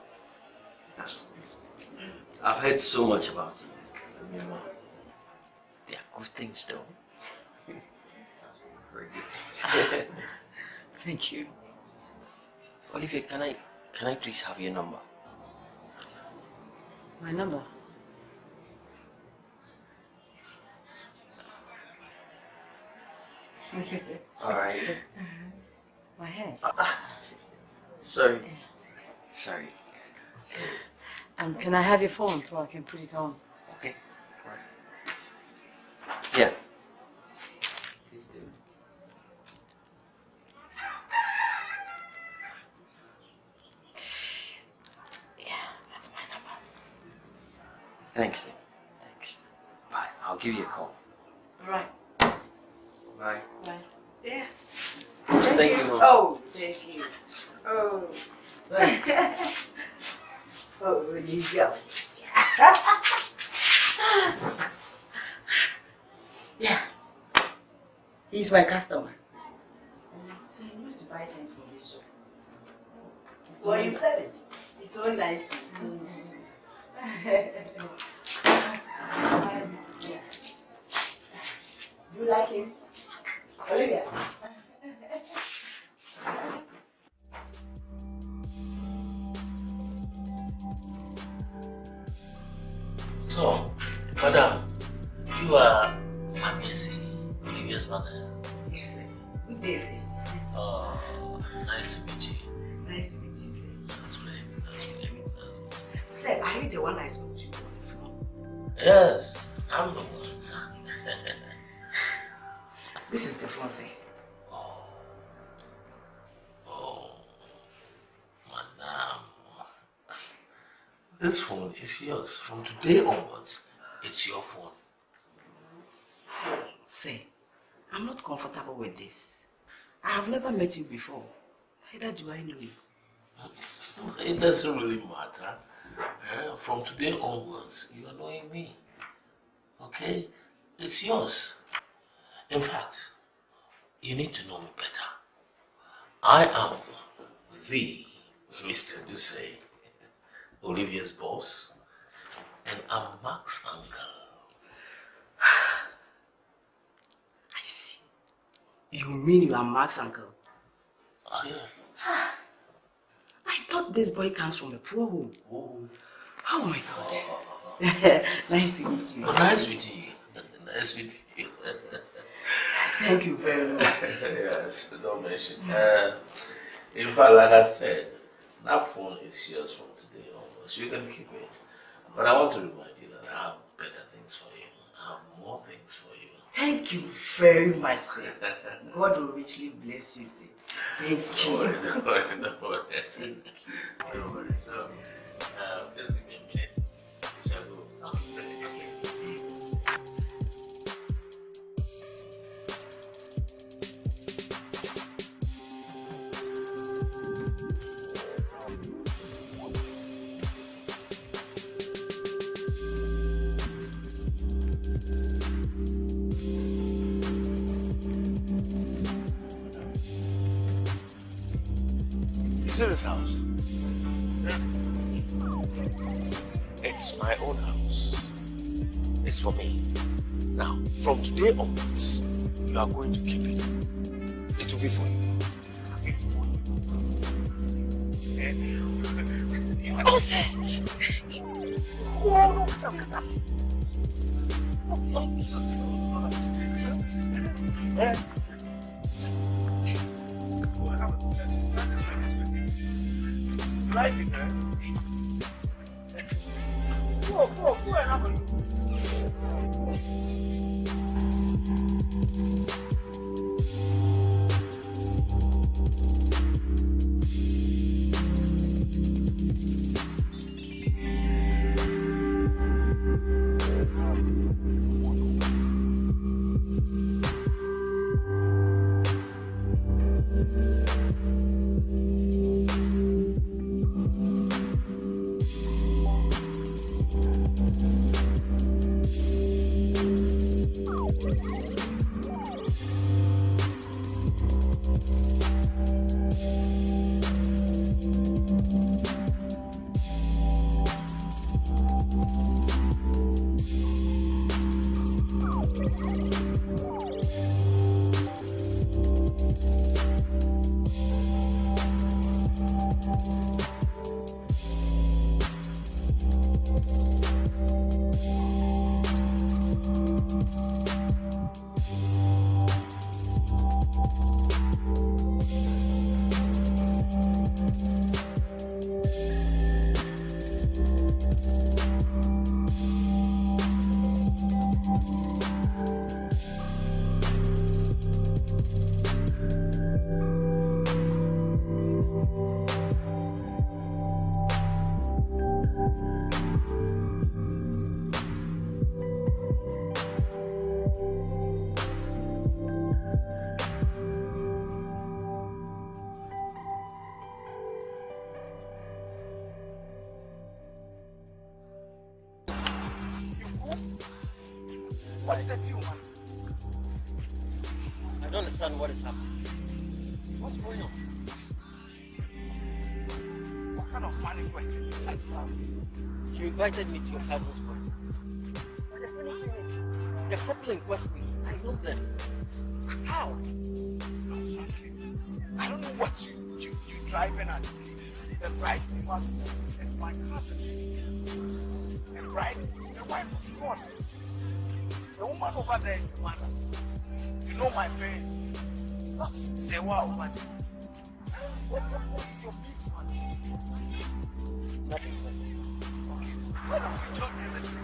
I've heard so much about you from your mom. They are good things, though. Very good things. Thank you. Olivia, can I please have your number? My number? All right. My hair. Sorry. Sorry. And can I have your phone so I can put it on? Okay. All right. Yeah. Please do. Yeah, that's my number. Thanks, then. Thanks. Bye. I'll give you a call. All right. Bye. Bye. Yeah. Thank you, Mom. Oh, thank you. Oh. Oh, Olivia. Yeah. He's my customer. He used to buy things from this shop. Well, you said it. He's so nice to you. You like him? Olivia? So, madam, you are Magnesi, Olivia's mother. Yes, sir. Good day, sir. Nice to meet you. Nice to meet you, sir. That's great. That's great. Sir, are you the one I spoke to on the phone? Yes, I'm the one. This is the phone, sir. Oh, madam. This phone is yours. From today onwards, it's your phone. Say, I'm not comfortable with this. I have never met you before. Neither do I know you. It doesn't really matter. From today onwards, you are knowing me. Okay? It's yours. In fact, you need to know me better. I am the Mr. Ducey, Olivia's boss, and I'm Mark's uncle. I see. You mean you are Mark's uncle? Oh, yeah. I thought this boy comes from a poor home. Oh my God. Nice to meet you. Nice meeting you. Nice meeting you. Thank you very much. Yes, don't mention. In fact, like I said, that phone is yours from today onwards. You can keep it. But I want to remind you that I have better things for you. I have more things for you. Thank you very much, sir. God will richly bless you, sir. Thank you. Don't worry. Don't worry. So, just give me a minute. We shall go. You see this house? It's my own house. It's for me. Now, from today onwards, you are going to keep it. It will be for you. It's for you. Oh, sir. Like it, man. Go and have a look. What's the deal, man? I don't understand what is happening. What's going on? What kind of funny question is that? You invited me to your cousin's wedding. And the funny thing is, the couple in question, I know them. How? No, frankly, I don't know what you driving at. The bride is my cousin. The bride, the wife, of course. The woman over there is the mother. You know my parents. That's Sewa over there. What's your big man? Nothing. Okay. Why don't you join me?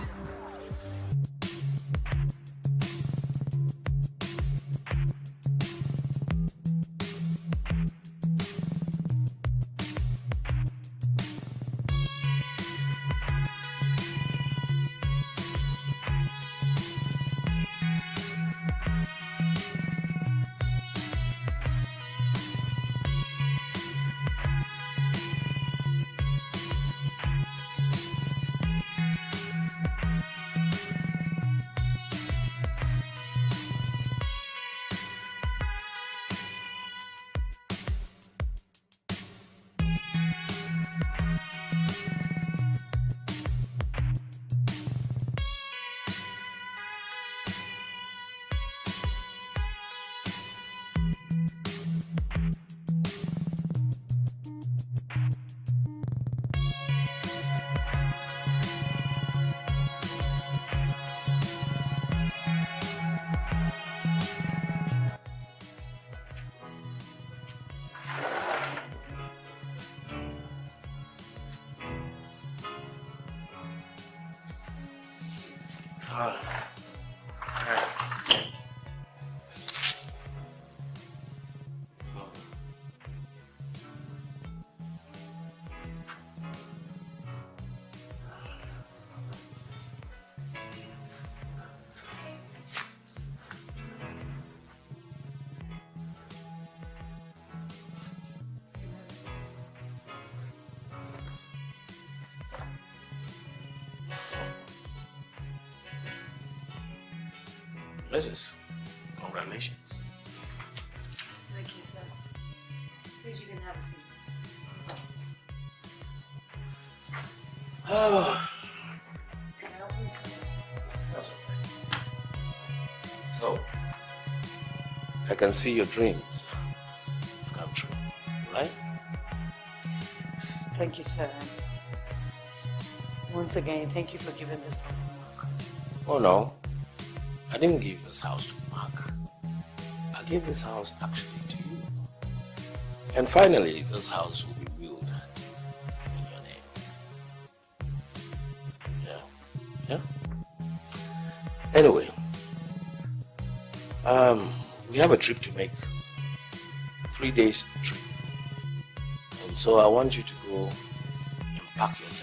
Mrs., congratulations. Thank you, sir. Please, you can have a seat. Oh, Can I help you, sir? that's okay. So, I can see your dreams have come true, right? Thank you, sir. Once again, thank you for giving this person luck. Oh no, I didn't give this house to Mark. I gave this house actually to you. And finally, this house will be willed in your name. Yeah? Anyway, we have a trip to make. 3 days trip. And so I want you to go and pack your things.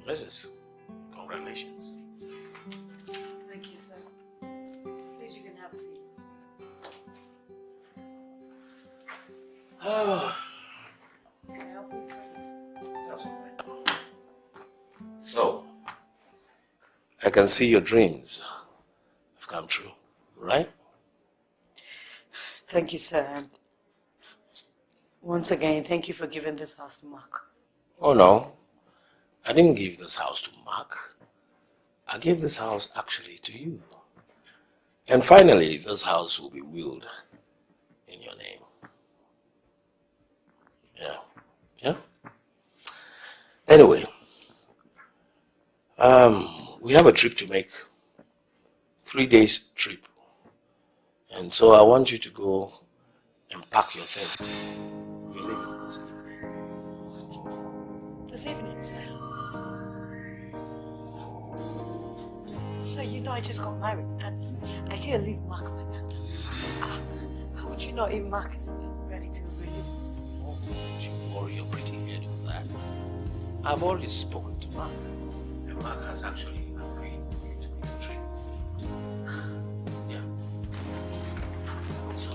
Mrs. Congratulations. Thank you, sir. Please, you can have a seat. Oh. Can I help you, sir? That's all right. So, I can see your dreams have come true, right? Thank you, sir. And once again, thank you for giving this house to Mark. Oh, no. I didn't give this house to Mark. I gave this house actually to you. And finally, this house will be willed in your name. Yeah? Anyway, we have a trip to make. 3 days trip. And so I want you to go and pack your things. We're leaving this evening. This evening, sir. So you know I just got married and I can't leave Mark like that. How would you know if Mark is ready to release me? Oh, don't you worry your pretty head with that. I've already spoken to Mark. And Mark has actually agreed for you to make a trip. Yeah. So,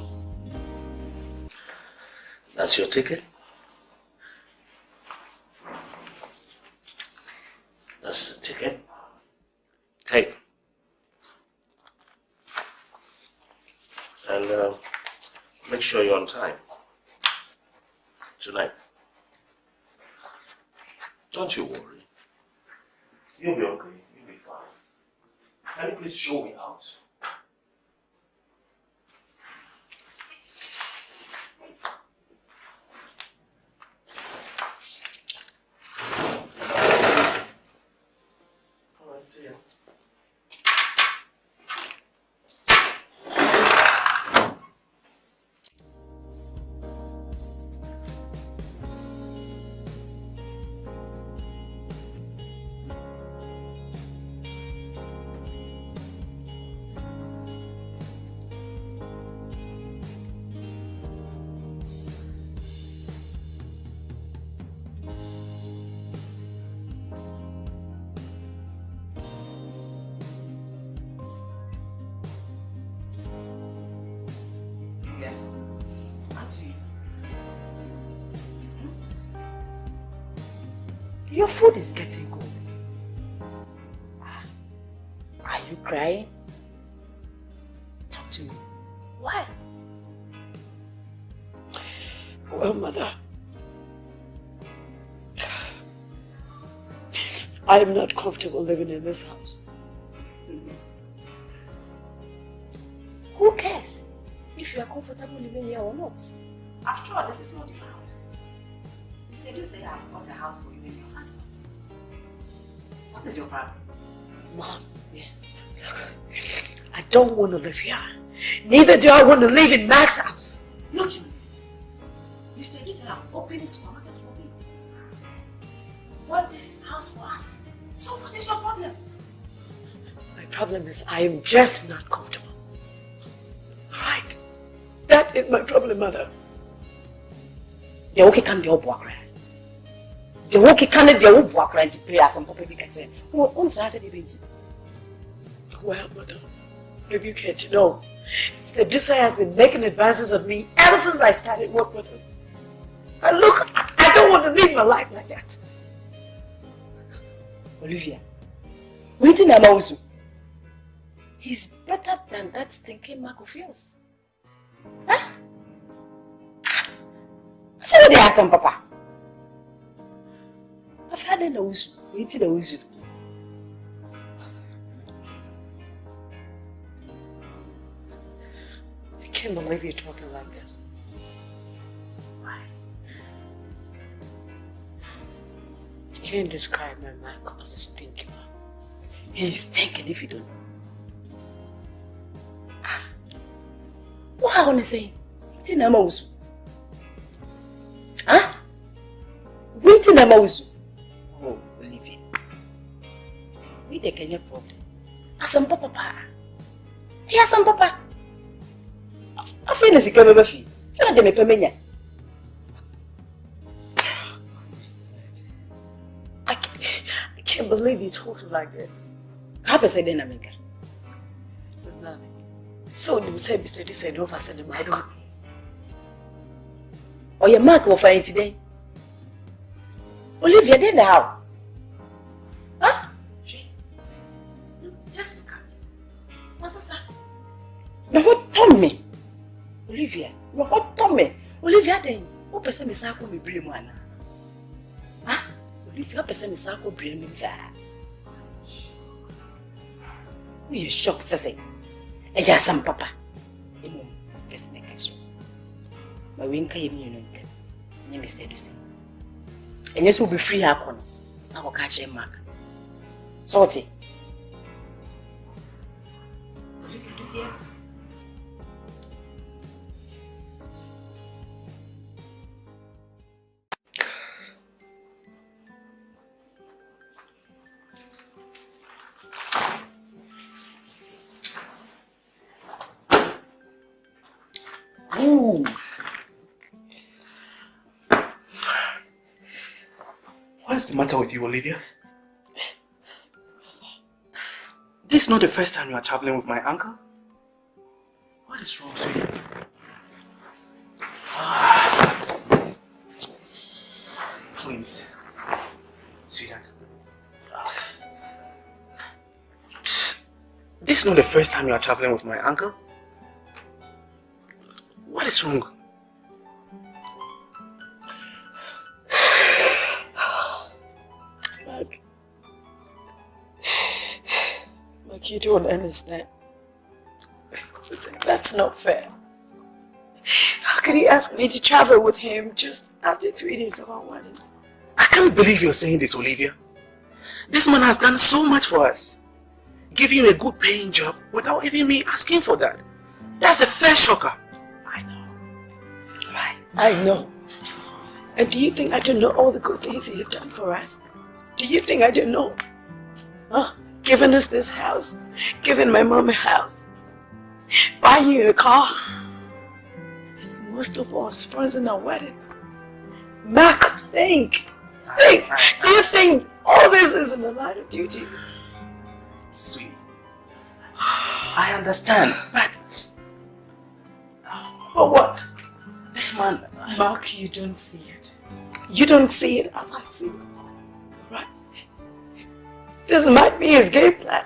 that's your ticket. That's the ticket. Take. And make sure you're on time tonight. Don't you worry. You'll be okay. You'll be fine. Can you please show me out? All right, see you. Your food is getting cold. Are you crying? Talk to me. Why? Well, Mother, I am not comfortable living in this house. Who cares if you are comfortable living here or not? After all, this is not your house. Instead, you say I bought a house for you and your husband. What is your problem? Mom, yeah. Look, I don't want to live here. Neither do I want to live in Mac's house. Look, Mr. You said I'm opening supermarket for you. Want this house for us. So what is your problem? My problem is I am just not comfortable. Right. That is my problem, Mother. Yeah, okay, can do The walkie can't be a whoop walk right to pay us some puppy catcher. Who owns us at the well, madam, if you care to know, Seducer has been making advances on me ever since I started work with him. And look, I don't want to live my life like that. Olivia, waiting about he's better than that stinking mark of yours. Huh? I said they are some papa. I've had an issue. Waiting a issue. I can't believe you're talking like this. Why? You can't describe my Mark as a stinking man. He's stinking if you don't. What I want to say? Waiting a mouse. Huh? Waiting a mouse. Oh, Olivia. We the Kenya problem. Asam papa. He asam papa. I feel as if I'm a fee. I don't know. I can't believe you talking like this. How say then, America? So you say, Mr. This and over said, I don't. Or your mark will find today. Olivia, then how? Huh? Just look at me. What's that? Now what told me? Olivia, what told me? Olivia, then, what person is I going to bring one? Huh? Olivia, what person is I going to bring me? Who you shocked, say? And yes, some papa. You know, just make it so. My wing came, you know, and you mistake to say. And yes, we'll be free. I will catch him, Mark. Salty. Olivia, do you hear? Ooh. What is the matter with you, Olivia? This is not the first time you are traveling with my uncle. What is wrong, sweetie? Please, sweetheart. This is not the first time you are traveling with my uncle. What is wrong? Mark, you don't understand. That's not fair. How could he ask me to travel with him just after 3 days of our wedding? I can't believe you're saying this, Olivia. This man has done so much for us. Giving you a good paying job without even me asking for that. That's a fair shocker. I know. Right, I know. And do you think I don't know all the good things he has done for us? Do you think I don't know? Huh? Giving us this house, giving my mom a house, buying you a car, and most of all, sponsoring our wedding. Mark, think. Do you think all this is in the line of duty? Sweetie, I understand, but what? This man... Mark, you don't see it. You don't see it as I see it. Right? This might be his game plan.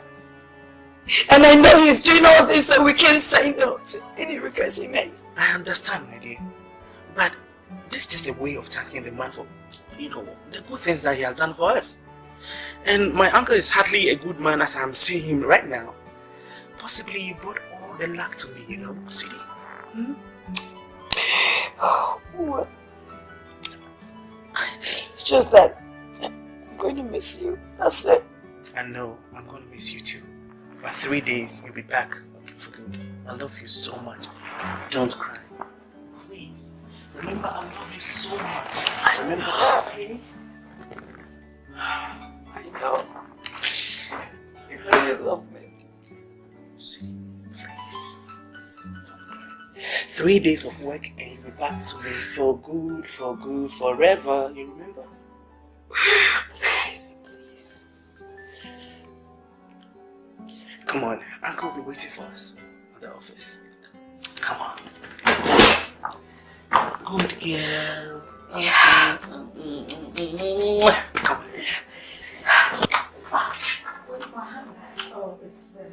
And I know he's doing all this so we can't say no to any request he makes. I understand, my dear. But this is just a way of thanking the man for, the good things that he has done for us. And my uncle is hardly a good man as I'm seeing him right now. Possibly you brought all the luck to me, sweetie. What? It's just that I'm going to miss you. That's it. I know, I'm going to miss you too. But 3 days, you'll be back for good. I love you so much. Don't cry. Please. Remember, I love you so much. Remember, okay? I know. You know you love me. Please. 3 days of work and you'll be back to me for good, forever. You remember? Come on, Uncle will be waiting for us at the office. Come on. Good girl. Yeah. Come on. Oh, it's there.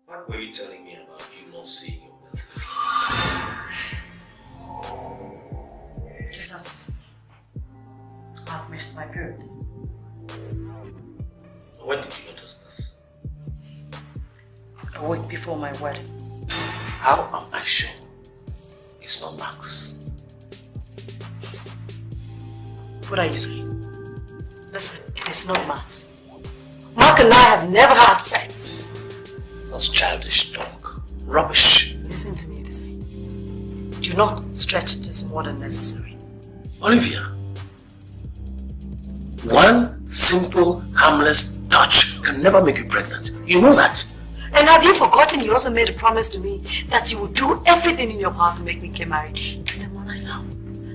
What were you telling me about you not seeing your mother? Jesus, I've missed my period. When did you notice this? A week before my wedding. How am I sure it's not Max? What are you saying? Listen, it is not Max. Mark and I have never had sex. That's childish talk. Rubbish. Listen to me, Desiree. Do not stretch this more than necessary. Olivia, one simple, harmless touch can never make you pregnant. You know that. And have you forgotten you also made a promise to me that you would do everything in your power to make me get married to the one I love?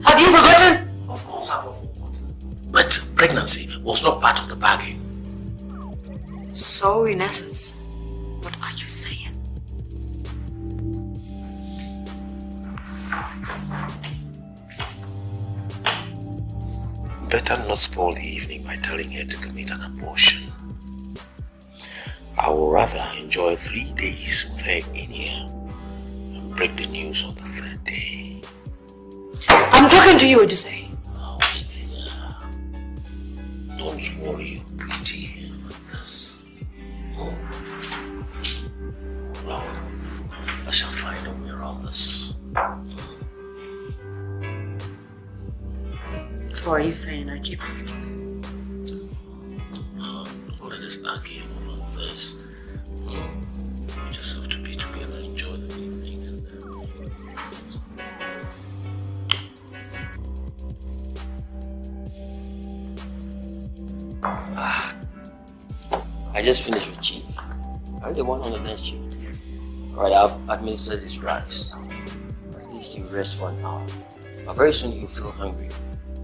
Have you forgotten? Of course I have forgotten. But pregnancy was not part of the bargain. So, in essence, what are you saying? Better not spoil the evening by telling her to commit an abortion. I would rather enjoy 3 days with her in here and break the news on the 3rd day. I'm talking to you, Odysseus. Oh, Olivia. Don't worry, pretty, about this. Oh. No, I shall find a way around this. So are you saying I keep it? Let us argue over this. We just have to be together, enjoy the evening, and I just finished with Chief. I'm the one on the next shift. Yes, please. Alright, I've administered his drugs. At least you rest for an hour. But very soon you'll feel hungry.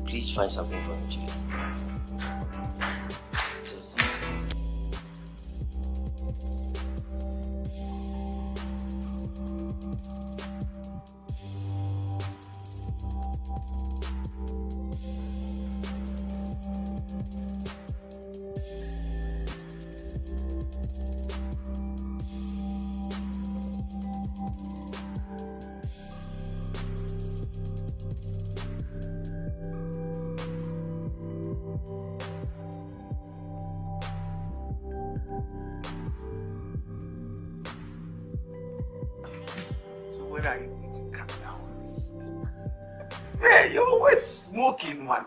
Please find something for him to eat. When are you going to come down and smoke? Yeah, you're always smoking, man.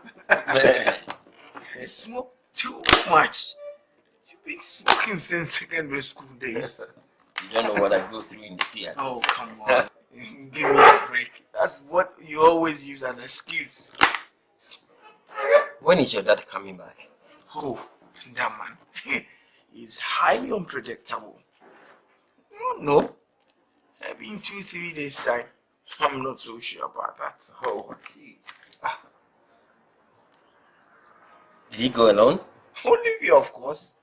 You smoke too much. You've been smoking since secondary school days. You don't know what I go through in the theaters. Oh, come on. Give me a break. That's what you always use as an excuse. When is your dad coming back? Oh, that man. He's highly unpredictable. I don't know. Maybe in 2-3 days' time. I'm not so sure about that. Oh, okay. Did he go alone? Olivia, of course.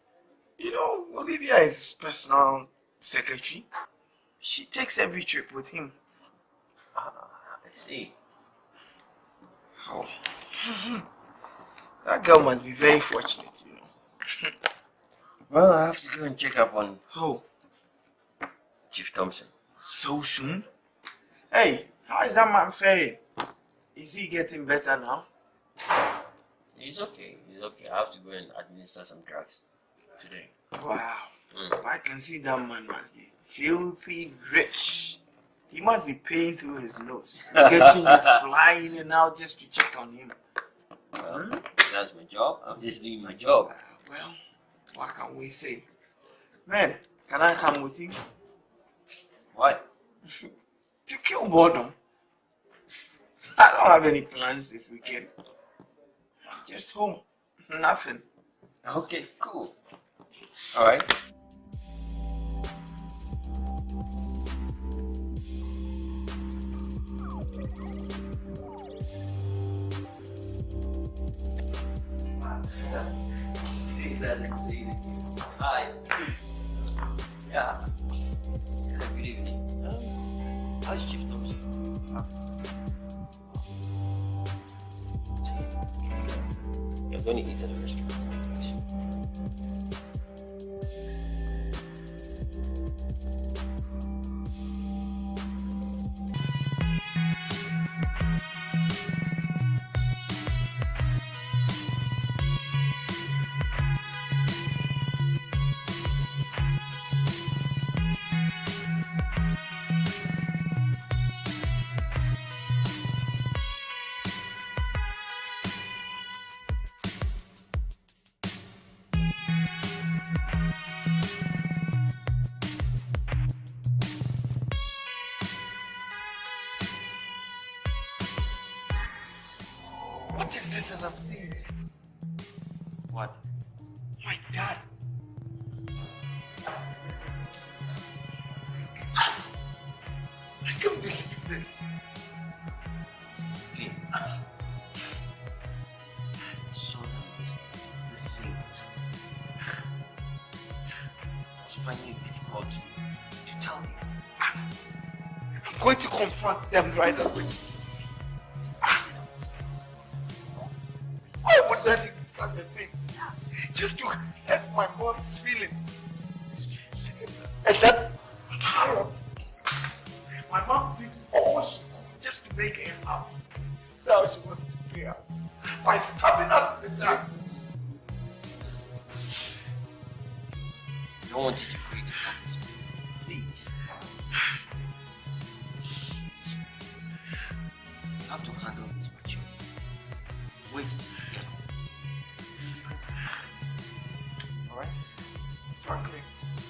You know, Olivia is his personal secretary. She takes every trip with him. I see. Oh. That girl must be very fortunate, you know. Well, I have to go and check up on Chief Thompson. So soon? Hey, how is that man faring? Is he getting better now? He's okay. He's okay. I have to go and administer some drugs today. Wow. I can see that man must be filthy rich. He must be paying through his nose, getting you flying in and out just to check on him. Well, that's my job. I'm just doing my job. Well, what can we say? Man, can I come with you? Why? To kill boredom. I don't have any plans this weekend. I'm just home. Nothing. Okay, cool. Alright. glad I can see you. Hi. Yeah. Good evening. How's Chief Thompson? You're going to eat at a restaurant. What is this that I'm seeing? What? My dad. I can't believe this. I saw them the same. I was finding it difficult to tell you. I'm going to confront them right away. Why would Daddy do such a thing? Just to hurt my mom's feelings. And that Harford. My mom did all she could just to make her happy. This is how she wants to pay us. By stabbing us in the dark. I don't want you to create a happiness. Please. You have to handle this maturely. Wait until you get home. Alright? Frankly,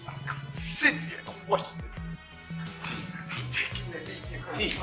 I can't sit here and watch this. I'm taking the beating. Please.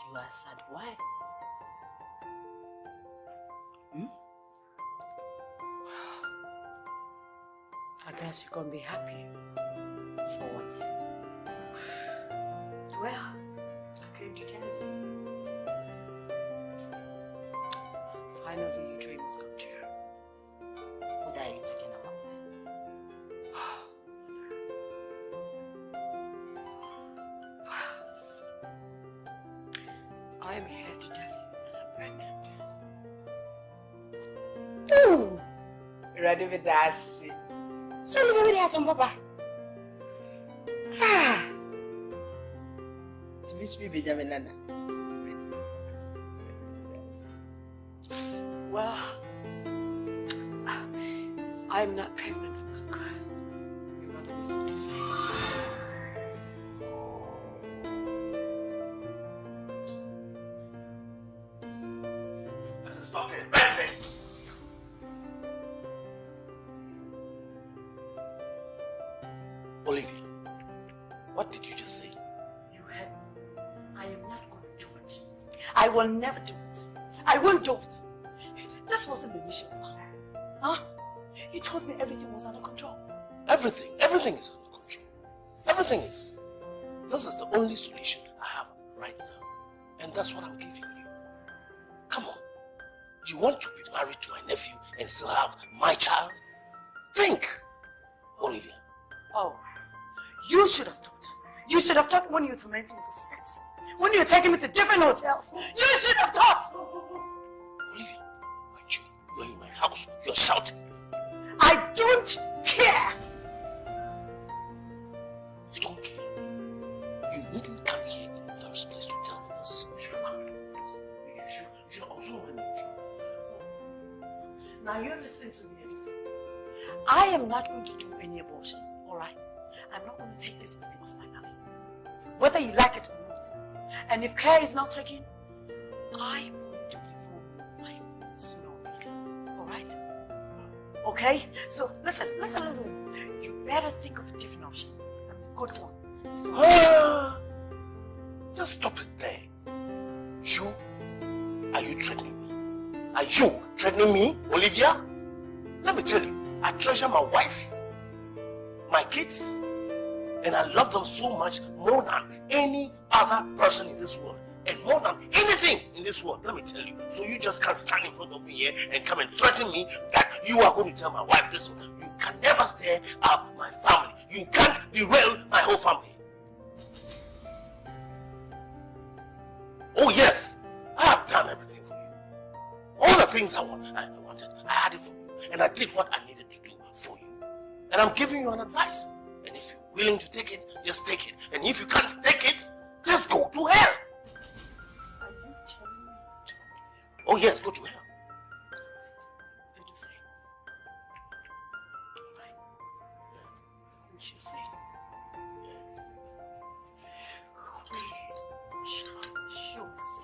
You are sad. Why? I guess you can be happy. For what? Well, I came to tell you. Finally, your dreams come true. What are you talking about? I am here to tell you that I'm pregnant. Ooh! You ready with that? So you ready with some papa? Ah! To miss me, Benjamin Nana. Well, I'm not pregnant, Mark. Your mother was not to say. Stop it, bad thing. Olivia, what did you just say? You heard me. I am not going to do it. I will never do it. I won't do it. That wasn't the mission plan. Huh? You told me everything was under control. Everything is under control. Everything is. This is the only solution I have right now. And that's what I'm giving you. Come on. You want to be married to my nephew and still have my child? Think, Olivia. Oh, You should have taught. You should have taught when you were tormenting for sex. When you were taking me to different hotels. You should have taught. Olivia, you're in my house. You're shouting. I don't care. You don't care? You needn't come here in the first place to tell me this. You should also know. Now you listen to me, Elisa. I am not going to do any abortion, alright? I'm not going to take this baby off my belly. Whether you like it or not. And if care is not taken, I am going to inform your wife sooner or later. Alright? Okay? So listen. You better think of a different option. A good one. Just stop it there. Are you threatening me? Are you threatening me, Olivia? Let me tell you, I treasure my wife, my kids, and I love them so much more than any other person in this world, and more than anything in this world, let me tell you. So you just can't stand in front of me here and come and threaten me that you are going to tell my wife this one. You can never stir up my family. You can't derail my whole family. Oh yes, I have done everything for you. All the things I wanted, I had it from you. And I did what I needed to do for you. And I'm giving you an advice. And if you're willing to take it, just take it. And if you can't take it, just go to hell. Are you telling me to go to hell? Oh yes, go to hell. What you say? Alright. We should say. We shall say.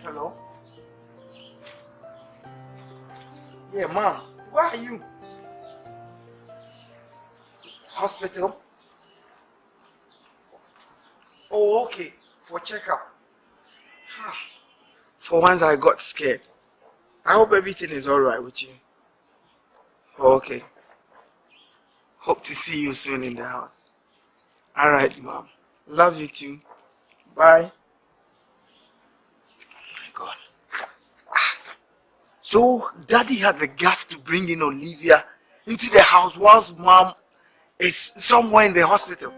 Hello? Yeah, Mom. Where are you? Hospital? Oh, okay. For checkup. For once I got scared. I hope everything is alright with you. Oh, okay. Hope to see you soon in the house. Alright, Mom. Love you too. Bye. God. So, Daddy had the guts to bring in Olivia into the house whilst Mom is somewhere in the hospital.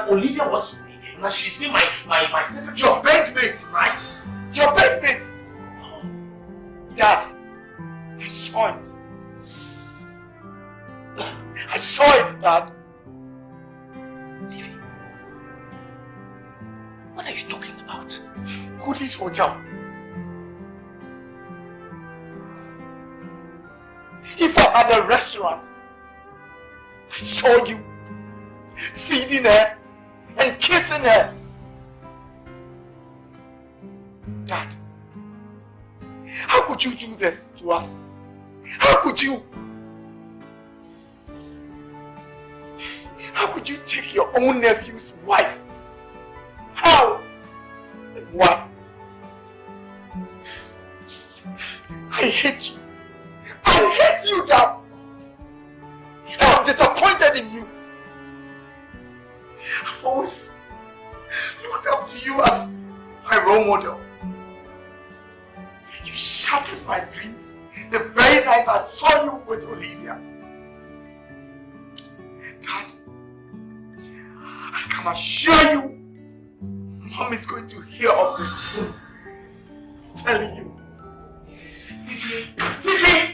Olivia wants to be, now she's been my secretary. Your bedmate, right? Your bedmate. Dad, I saw it. I saw it, Dad. this hotel. If I'm at a restaurant, I saw you feeding her and kissing her. Dad, how could you do this to us? How could you? How could you take your own nephew's wife? How? And why? I hate you. I hate you, Dad. I'm disappointed in you. I've always looked up to you as my role model. You shattered my dreams the very night I saw you with Olivia. Dad, I can assure you, Mom is going to hear of this. I'm telling you. Fifi!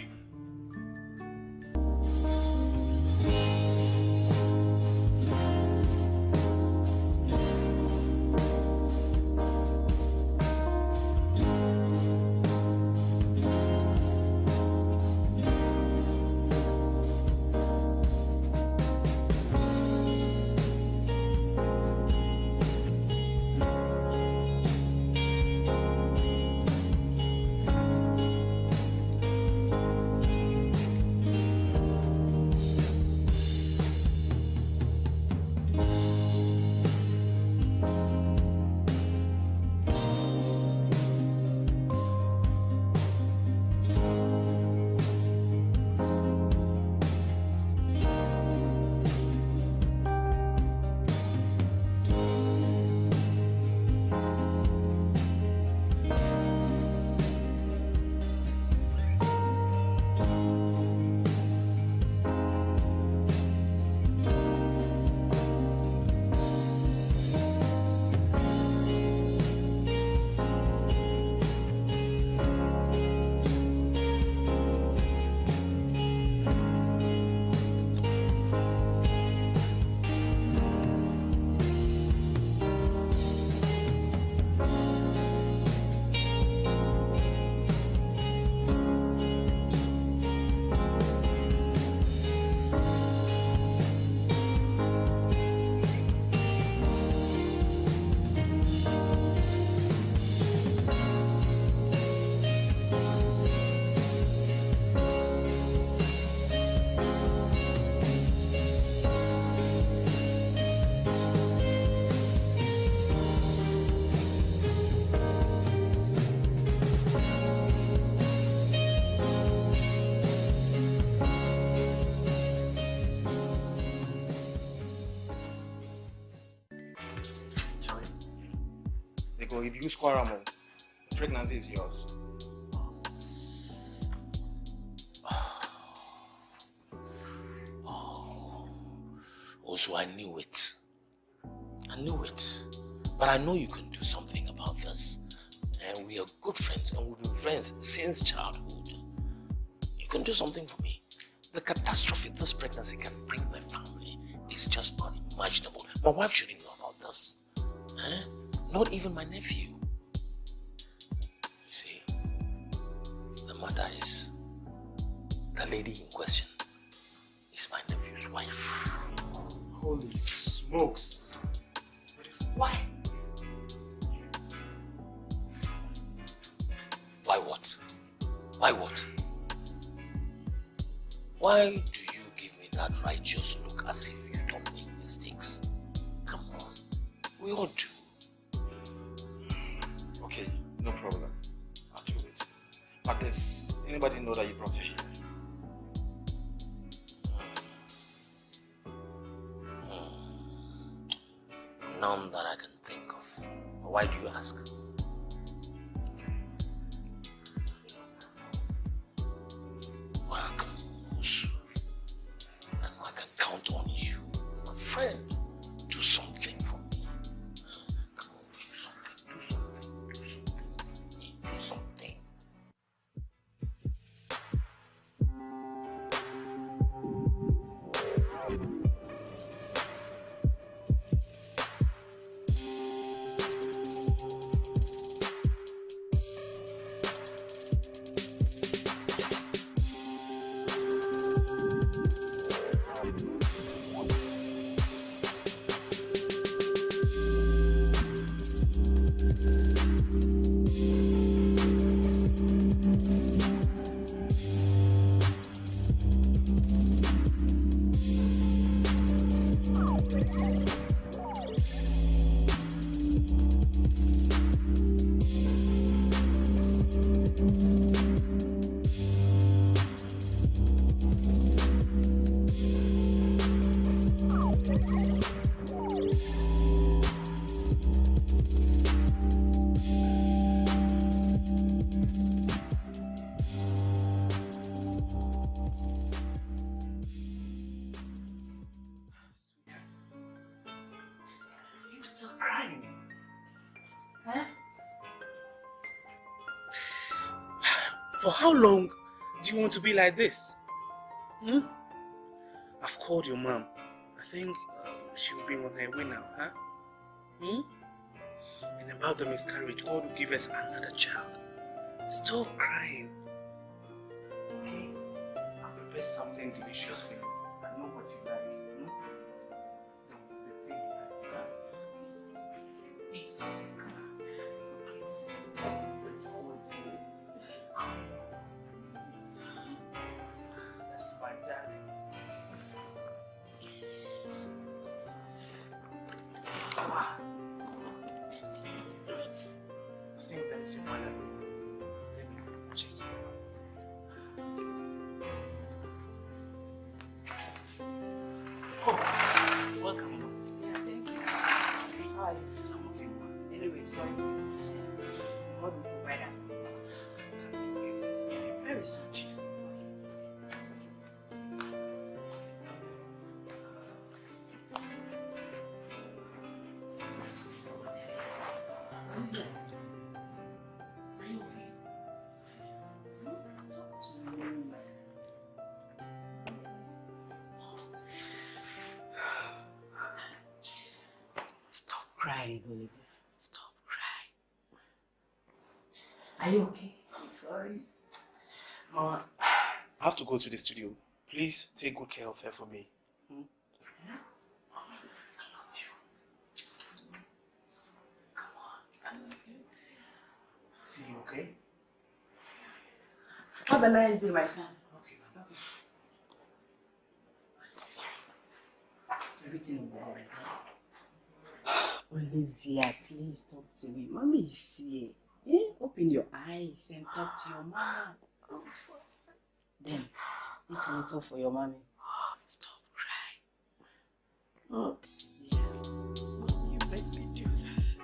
If you score a the pregnancy is yours. Also, I knew it. But I know you can do something about this. And we are good friends, and we've been friends since childhood. You can do something for me. The catastrophe this pregnancy can bring my family is just unimaginable. My wife shouldn't know about this. Not even my nephew. You see, the matter is, the lady in question is my nephew's wife. Holy smokes. But it's why? Why what? Why what? Why do you give me that righteous look as if you don't make mistakes? Come on, we all do. Okay, no problem. I'll do it. But does anybody know that you brought her here? None that I can think of. Why do you ask? Welcome, Yusuf. And I can count on you, my friend. Do something for me. Come on, do something for me. Do something. For how long do you want to be like this? I've called your mom. I think she'll be on her way now, huh? And about the miscarriage, God will give us another child. Stop crying. Okay? I've prepared something delicious for you. I know what you like. No, the thing you like, huh? Eat something. Please. Look forward to it. Please. That's my darling. I think that is your mother. Let me check you out. Oh, welcome. Yeah, thank you. Hi. I'm okay, ma. Anyway, sorry. God will provide us. Thank you, baby. Very soon. Cheese. Stop crying, Olivia. Stop crying. Are you okay? I'm sorry. Mama, I have to go to the studio. Please take good care of her for me. I love you. Come on. I love you too. See you, okay? Have a nice day, my son. Okay, Mama. Everything will be alright, huh? Olivia, please talk to me. Mommy is here. Open your eyes and talk to your mama. Then, eat a little for your mommy. Stop crying. Oh, yeah. Mom, you made me do this.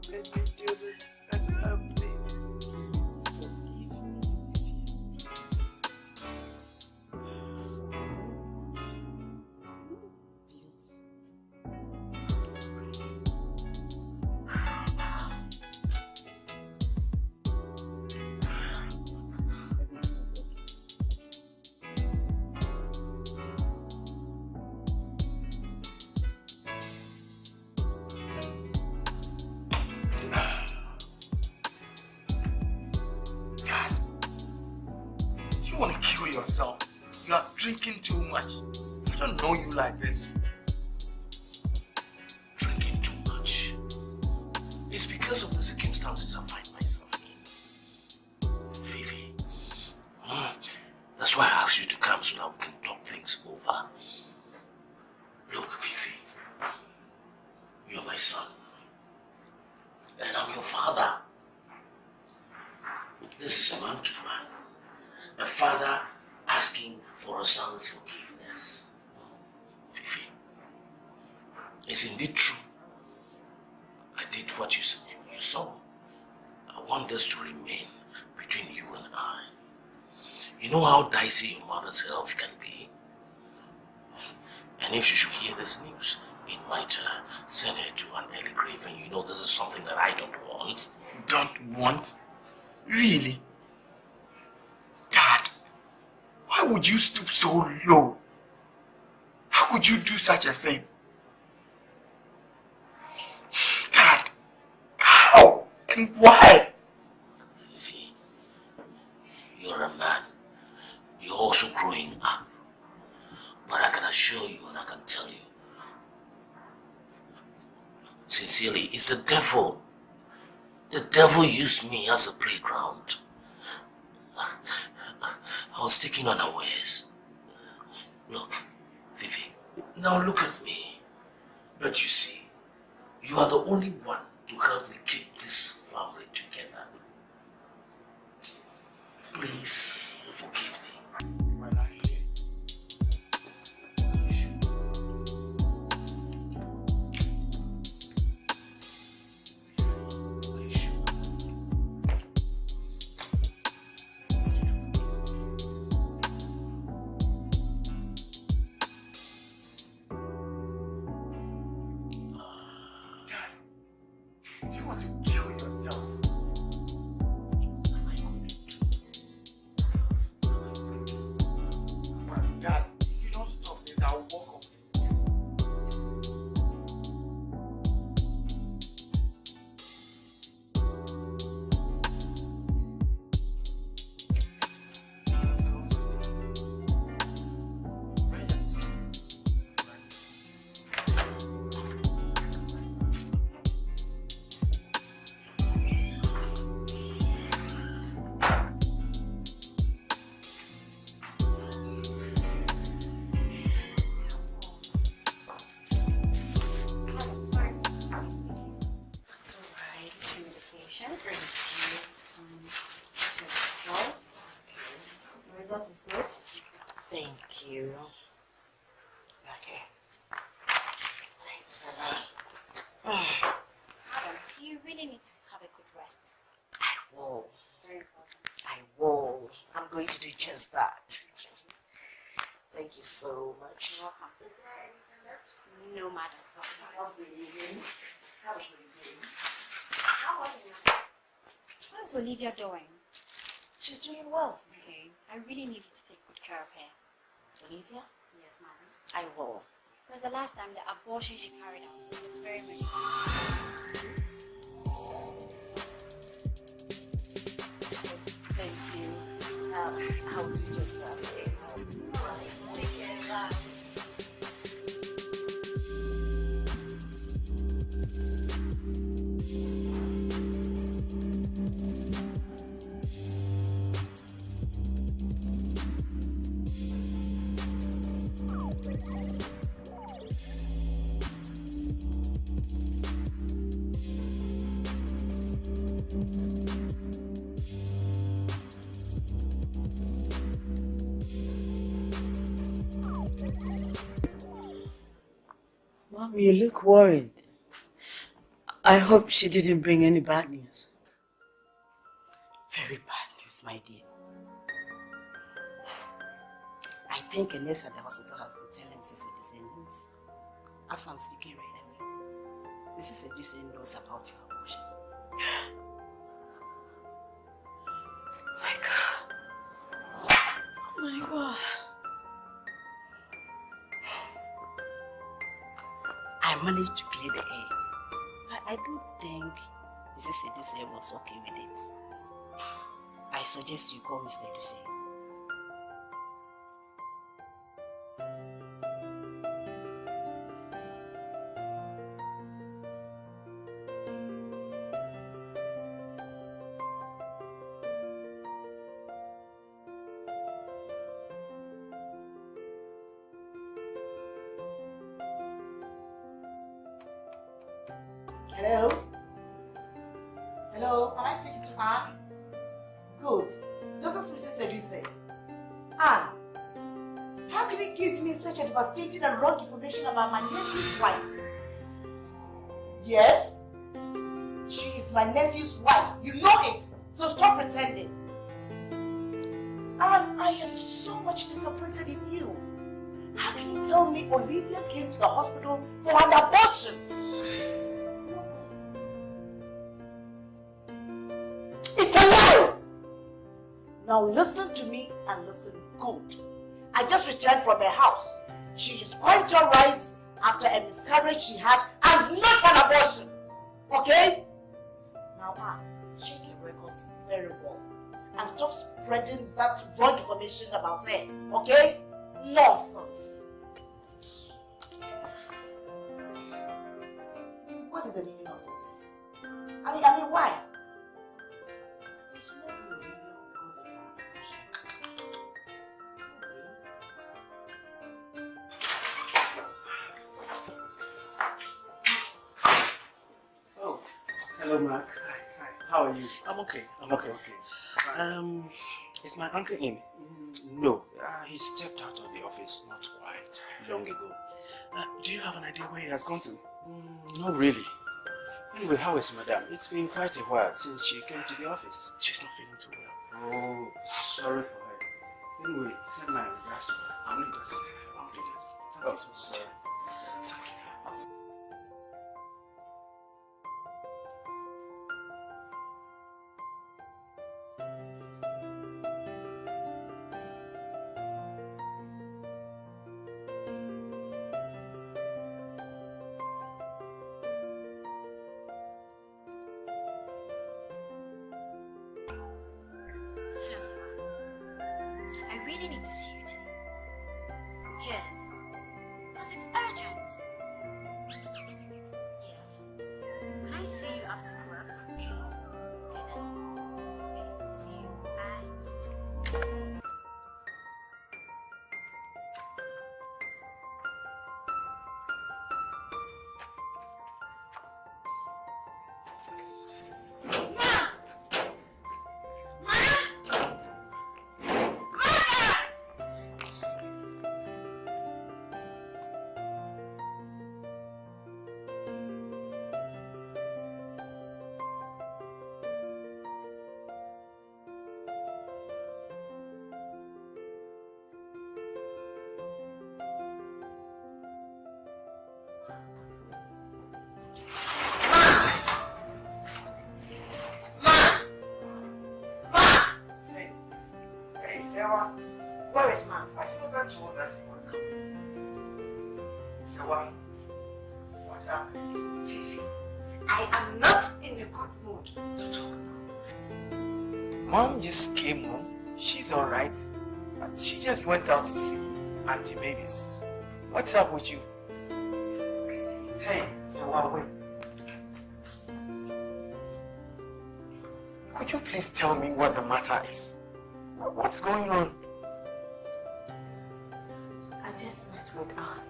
You made me do this. And I'm bleeding. Please forgive me. Please. It's for your good. Please. Yourself. You are drinking too much. I don't know you like this. Drinking too much. It's because of the circumstances I find myself in. Fifi, that's why I asked you to come so that we can talk things over. Look, Fifi, you're my son. And I'm your father. This is man to man. A father asking for a son's forgiveness. Fifi, it's indeed true. I did what you saw. I want this to remain between you and I. You know how dicey your mother's health can be. And if she should hear this news, it might send her to an early grave. And you know this is something that I don't want. Don't want? Really? Dad, why would you stoop so low? How could you do such a thing? Dad, how and why? Fifi, you're a man. You're also growing up. But I can assure you and I can tell you, sincerely, it's the devil. The devil used me as a playground. I was taken unawares. Look, Fifi, now look at me. But you see, you are the only one to help me keep this family together. Please, forgive me. When I hear Do you want to result is good. Thank you. Okay. Thanks a lot. Madam, you really need to have a good rest. I will. It's very important. I will. I'm going to do just that. Thank you so much. You're welcome. Is there anything left? No, madam. How's the evening? How's the evening? How are you? How's Olivia doing? She's doing well. Okay. I really need you to take good care of her. Olivia? Yes, madam. I will. Because the last time the abortion she carried out was very much. Thank you. I'll do just that. Okay. Take care. Bye. Mom, you look worried. I hope she didn't bring any bad news. Very bad news, my dear. I think a nurse at the hospital has been telling Mrs. Eduse news. As I'm speaking right away, Mrs. Eduse knows about your abortion. My God. Oh my God. I managed to clear the air. I don't think Mrs. Eduse was okay with it. I suggest you call Mr. Eduse. Hello? Hello, am I speaking to Anne? Good. This is Mrs. Eduse. Anne, how can you give me such a devastating and wrong information about my nephew's wife? Yes? She is my nephew's wife. You know it, so stop pretending. Anne, I am so much disappointed in you. How can you tell me Olivia came to the hospital for an abortion? It's a lie! Now listen to me and listen good. I just returned from her house. She is quite alright after a miscarriage she had and not an abortion. Okay? Now check your records very well and stop spreading that wrong information about her. Okay? Nonsense. What is the meaning of this? I mean, why? It's not really Oh, hello, Mark. Hi. How are you? I'm okay. Okay. Is my uncle in? No, he stepped out of the office not quite long ago. Do you have an idea where he has gone to? Not really. Anyway, how is Madame? It's been quite a while since she came to the office. She's not feeling too well. Oh, sorry for her. Anyway, send my regards to her. I'll do that. Thank you so much. Sorry. Hello, Sarah. I really need to see you today. Yes. Because it's urgent. Yes. Can I see you after work? Okay then. Okay, see you. Bye. Sewa, Where is Mom? I never told us you would come. Sewa, what's happening? Fifi, I am not in a good mood to talk now. Mom just came home. She's alright. But she just went out to see Auntie Mavis. What's up with you? Hey, Sewa, wait. Could you please tell me what the matter is? What's going on? I just met with Anne.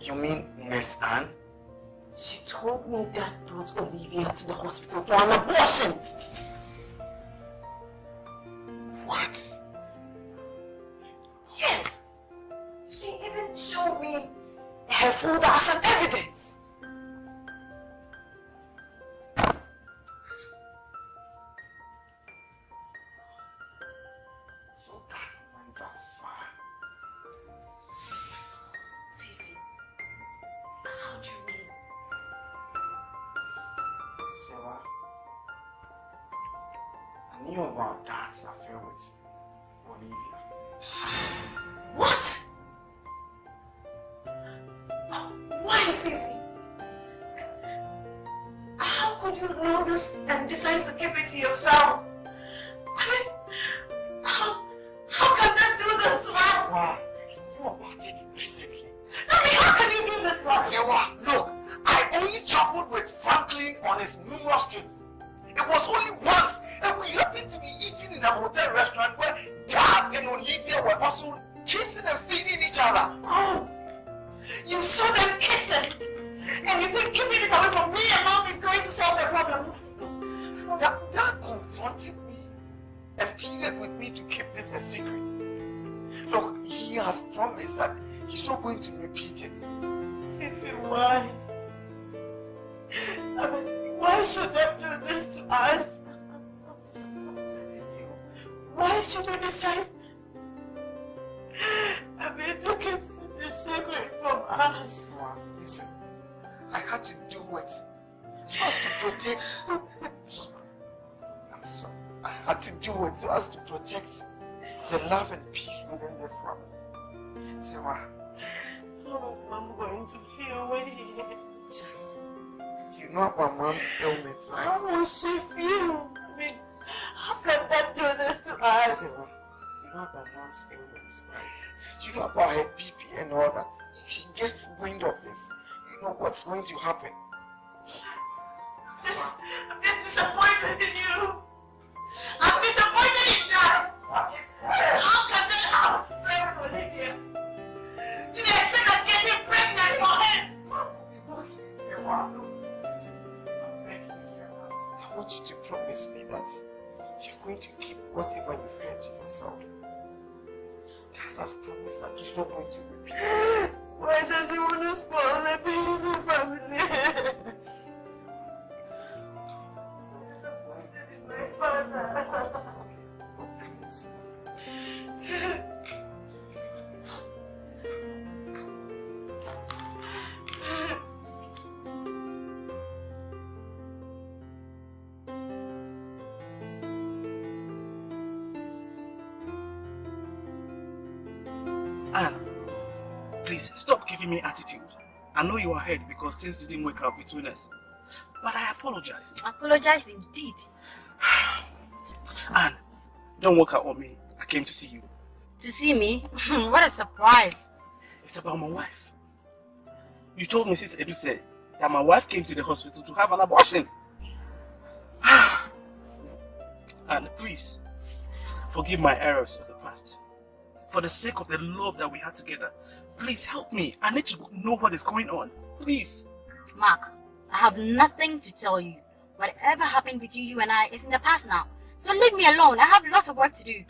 You mean Miss Anne? She told me Dad brought Olivia to the hospital for an abortion. What? Yes. She even showed me her folder as an evidence. So that went that far. Fifi, how do you mean? Sewa, I knew about Dad's affair with Olivia. What? Why, Fifi? How could you know this and decide to keep it to yourself? I mean, how can I do this? Sewa, you knew about it recently. I mean, how can you do this? Sewa, look, I only traveled with Franklin on his numerous trips. It was only once, and we happened to be eating in a hotel restaurant where Dad and Olivia were also kissing and feeding each other. Oh, you saw them kissing, and you think keeping it away from me and Mom is going to solve the problem? Dad confronted me and pleaded with me to keep this a secret. Look, he has promised that he's not going to repeat it. Fifi, why? I mean, why should they do this to us? I'm disappointed in you. Why should you decide? I mean, to keep such a secret from us. Listen, I had to do it so as to protect. I'm sorry. I had to do it so as to protect the love and peace within this family. Sewa, How is Mom going to feel when he hears the news? you know about Mom's ailment, right? How will she feel? I mean, how can that do this to us? Sewa, you know about Mom's ailments, right? You know about her BP and all that. If she gets wind of this, you know what's going to happen. I'm just disappointed in you. I'm disappointed in Dad. How can that happen with Olivia? To the extent of getting pregnant for him. Sewa, look, listen, I'm begging you, Sewa. I want you to promise me that you're going to keep whatever you've heard to yourself. Dad has promised that he's not going to repeat it. Why does he want to spoil the beautiful family? So disappointed in my father. Anne, please stop giving me attitude. I know you are hurt because things didn't work out between us. But I apologized. Apologized indeed. Anne, don't work out on me. I came to see you. To see me? What a surprise. It's about my wife. You told Mrs. Eduse that my wife came to the hospital to have an abortion. And please, forgive my errors of the past. For the sake of the love that we had together, please help me. I need to know what is going on. Please. Mark, I have nothing to tell you. Whatever happened between you and I is in the past now. So leave me alone. I have lots of work to do.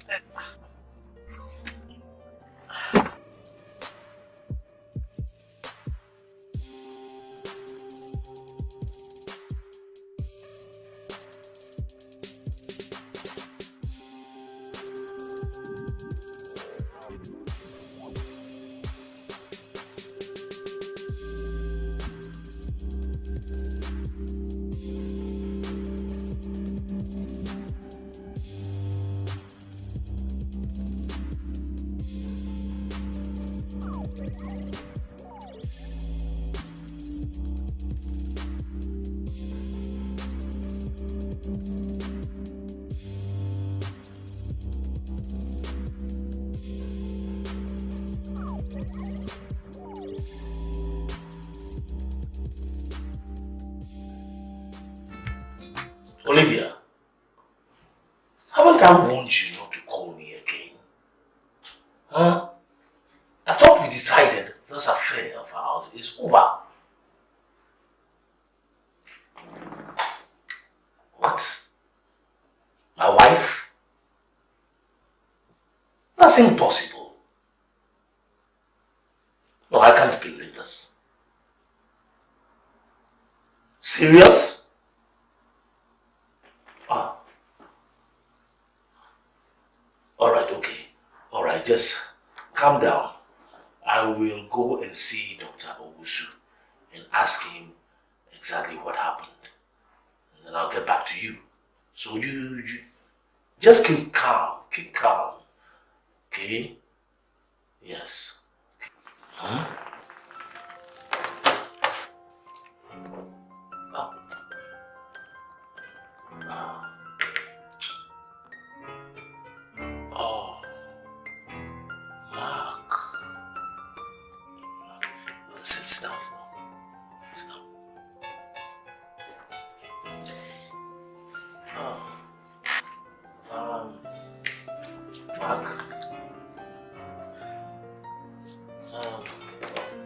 Olivia, haven't I warned you not to call me again? Huh? I thought we decided this affair of ours is over. What? My wife? That's impossible. No, I can't believe this. Serious? Ah. Alright, okay. Alright, just calm down. I will go and see Dr. Owusu and ask him exactly what happened. And then I'll get back to you. So you just keep calm. Keep calm. Okay? Yes. Huh? Oh. Oh. Mark. Sit down. Sit down. Mark.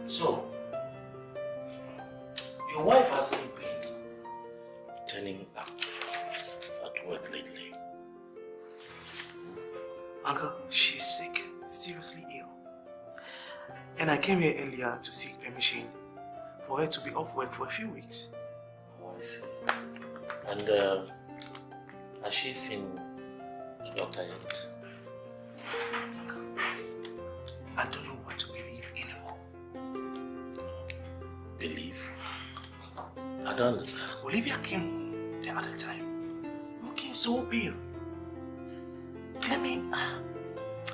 So, your wife hasn't been turning up at work lately. Uncle, she's sick, seriously ill. And I came here earlier to seek permission for her to be off work for a few weeks. Oh, I see. And has she seen the doctor yet? Uncle, I don't know what to believe anymore. Believe? I don't understand. Olivia came home the other time, looking so pale, claiming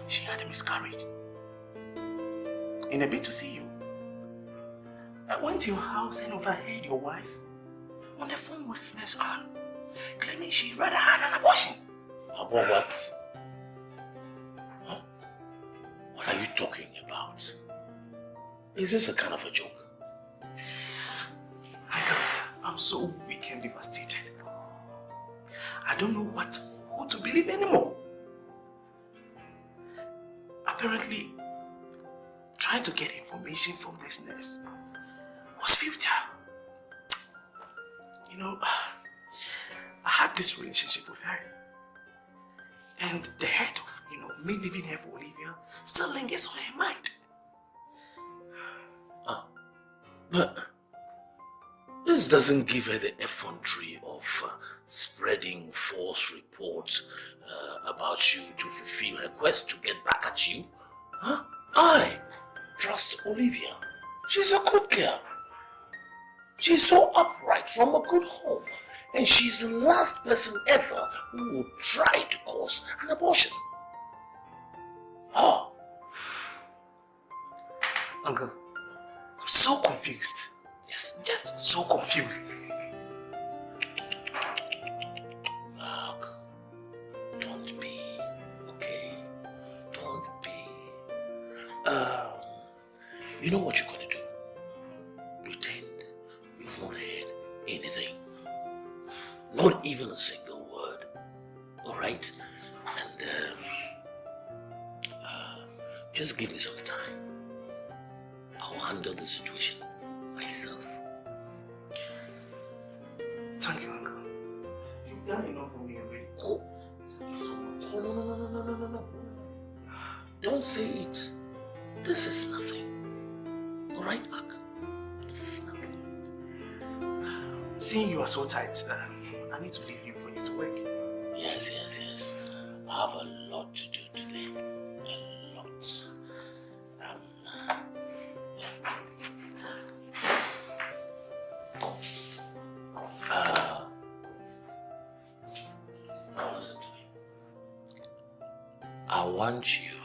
she had a miscarriage. In a bid to see you, I went to your house and overheard your wife on the phone with Nurse Ann, claiming she rather had an abortion. About what? Huh? What are you talking about? Is this a kind of a joke? I'm so weak and devastated. I don't know who to believe anymore. Apparently, trying to get information from this nurse was futile. You know, I had this relationship with her. And the hurt of, me leaving her for Olivia still lingers on her mind. But this doesn't give her the effrontery of spreading false reports about you to fulfill her quest to get back at you. Huh? I trust Olivia. She's a good girl. She's so upright from a good home. And she's the last person ever who would try to cause an abortion. Oh. Uncle, I'm so confused. Yes, just so confused. Mark, don't be, okay? Don't be. You know what you're going to do? Pretend you've not heard anything. Not even a single word. Alright? And just give me some time. I'll handle the situation myself. Thank you, Uncle. You've done enough for me already. Oh, thank you so much. Oh, no. Don't say it. This is nothing. Alright, Mark? This is nothing. Seeing you are so tight, I need to leave you for you to work. Yes. I have a lot to do today. A lot. Now listen to me. I want you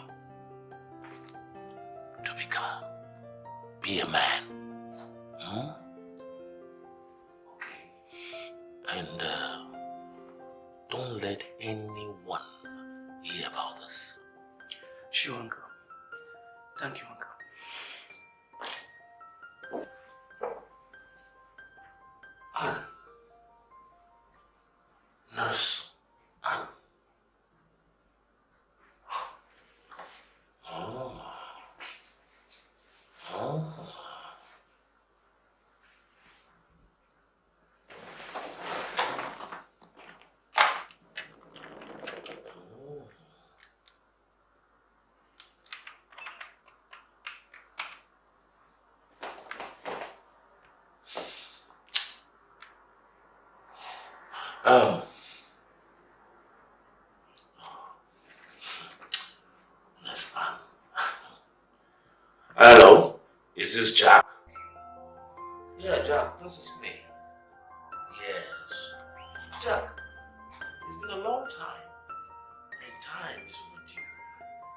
to be calm. Be a man. Okay. And don't let anyone hear about this. Sure, Uncle. Thank you, Uncle. Listen. Hello? Is this Jack? Yeah, Jack, this is me. Yes. Jack, it's been a long time. And time is overdue.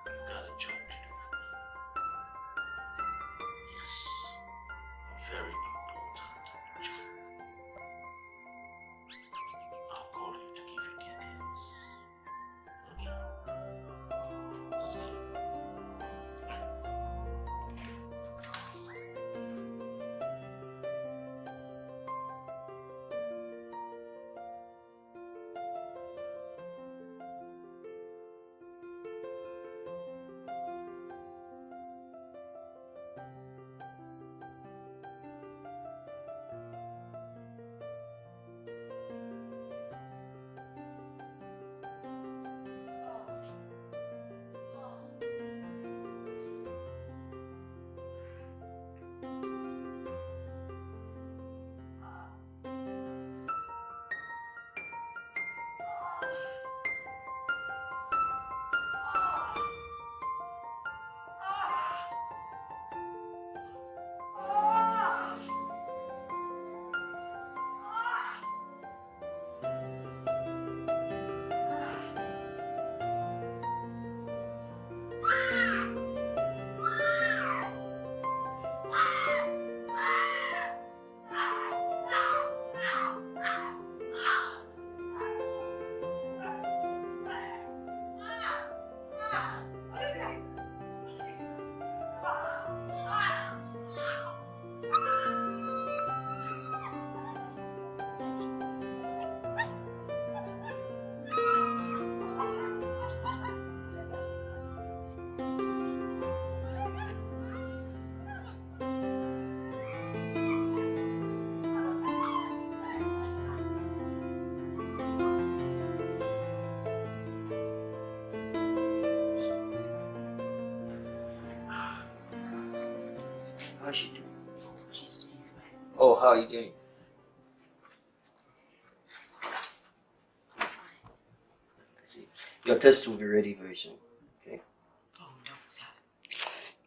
You got a job to do for me. Yes. A very important job. I'll call you to give you details. That's it. How's she doing? She's doing fine. Oh, how are you doing? I see. Your test will be ready very soon. Okay? Oh, doctor.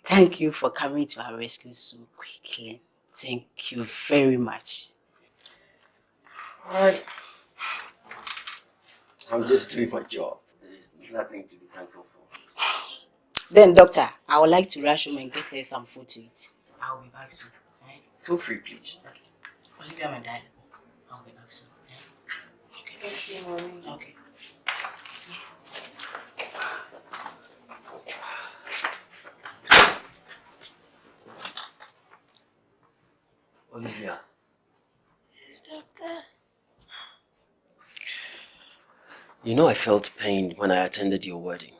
Thank you for coming to our rescue so quickly. Thank you very much. Alright. I'm just doing my job. There's nothing to be thankful for. Then, doctor, I would like to rush home and get her some food to eat. I'll be back soon. Right? Feel free, please. Okay. Olivia, my darling. I'll be back soon. Right? Okay. Thank you, Mommy. Okay. Olivia. Yes, doctor. You know I felt pain when I attended your wedding.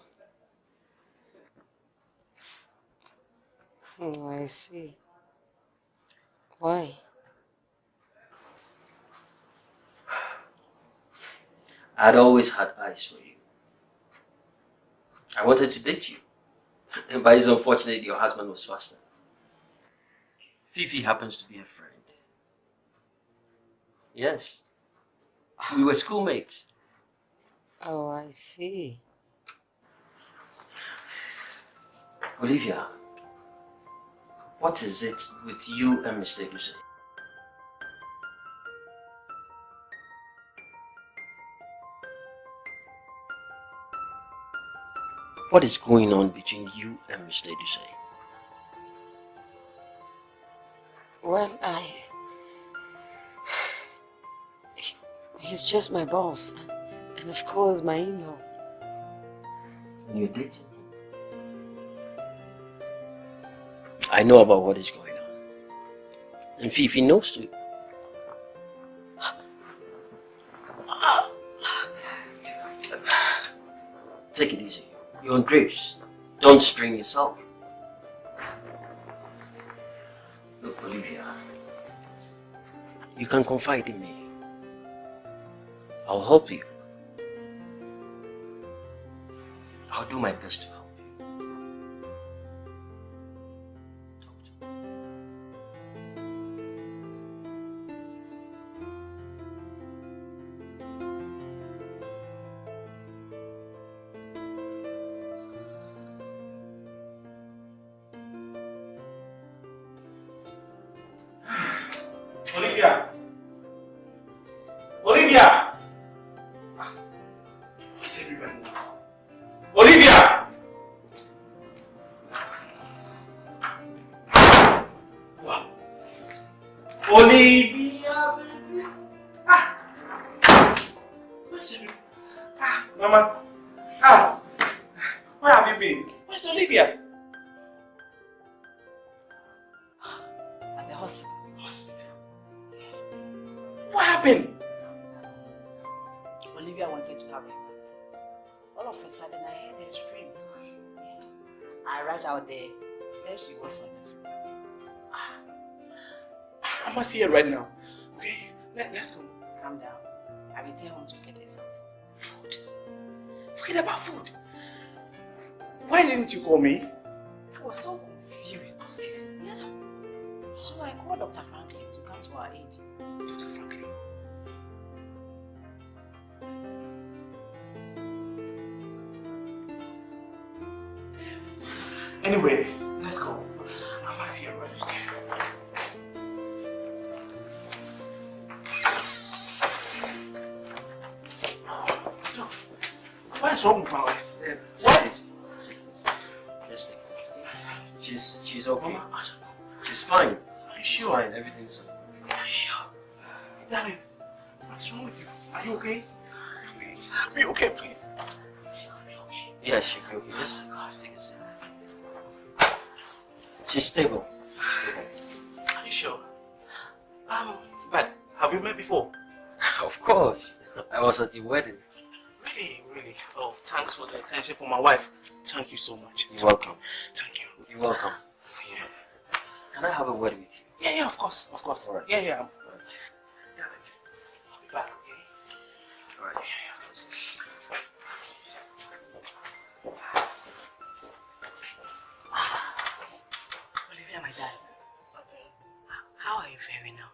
Oh, I see. Why? I'd always had eyes for you. I wanted to date you. But it's unfortunate your husband was faster. Fifi happens to be a friend. Yes. We were schoolmates. Oh, I see. Olivia, what is it with you and Mr. Hussein? What is going on between you and Mr. Hussein? Well, he's just my boss. And of course, my in-law. And you're dating him? I know about what is going on. And Fifi knows too. Take it easy. You're on drapes. Don't strain yourself. Look, Olivia, you can confide in me. I'll help you. I'll do my best to help you. Talk to me. Olivia! Olivia! Where's everybody now? Olivia! Wow. Olivia, baby. Where's everybody? Mama. Where have you been? Where's Olivia? At the hospital. What happened? Olivia wanted to have a bath. All of a sudden, I heard her scream. Yeah. I rushed out there. There she was on the floor. I must see her right now. Okay, let's go. Calm down. I return home to get her some food. Food? Forget about food. Why didn't you call me? I was so confused. Yeah. So I called Dr. Franklin to come to our aid. Dr. Franklin? Anyway, let's go. I must see her right now. What is wrong with my wife? What is? Just take it. She's okay. She's fine. Are you She's sure? fine. Everything's okay. Are you sure? Darling, what's wrong with you? Are you okay? Please, be okay, please. Yeah, she'll be okay. Just take a seat. She's stable. She's stable. Are you sure? But have you met before? Of course. I was at the wedding. Really, really. Oh, thanks for the attention for my wife. Thank you so much. You're welcome. Thank you. You're welcome. Yeah. Can I have a word with you? Yeah, of course, of course. All right. Yeah. Darling, I'll be back, okay? All right. Olivia, my darling. How are you faring now?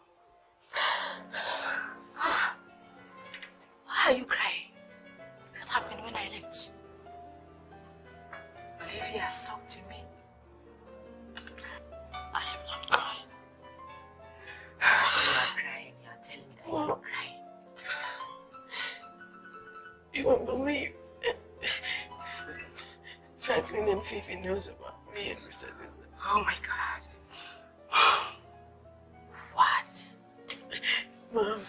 Why are you crying? What happened when I left? Olivia, talk to me. I am not crying. You are crying. You are telling me that you are crying. You won't believe. Franklin and Fifi knows about me and Mr. Lizard. Oh my God. What? Mom,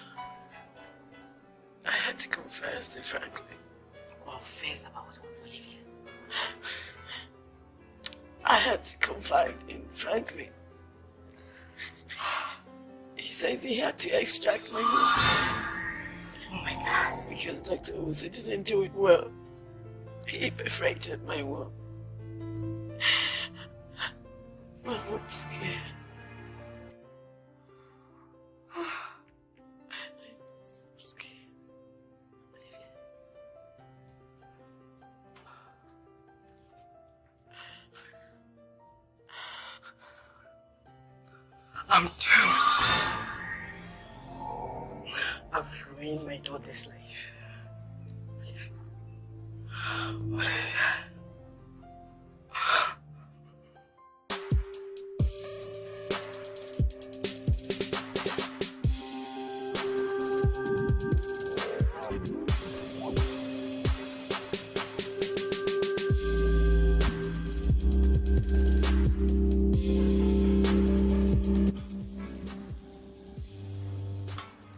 I had to confess to Franklin. Confess about what, Olivia? I had to confide in Franklin. He says he had to extract my womb. Oh my God. Because Dr. Ose didn't do it well. He perforated my womb. Mom, I'm scared. I'm so scared. Olivia. I'm doomed. I've ruined my daughter's life. Olivia.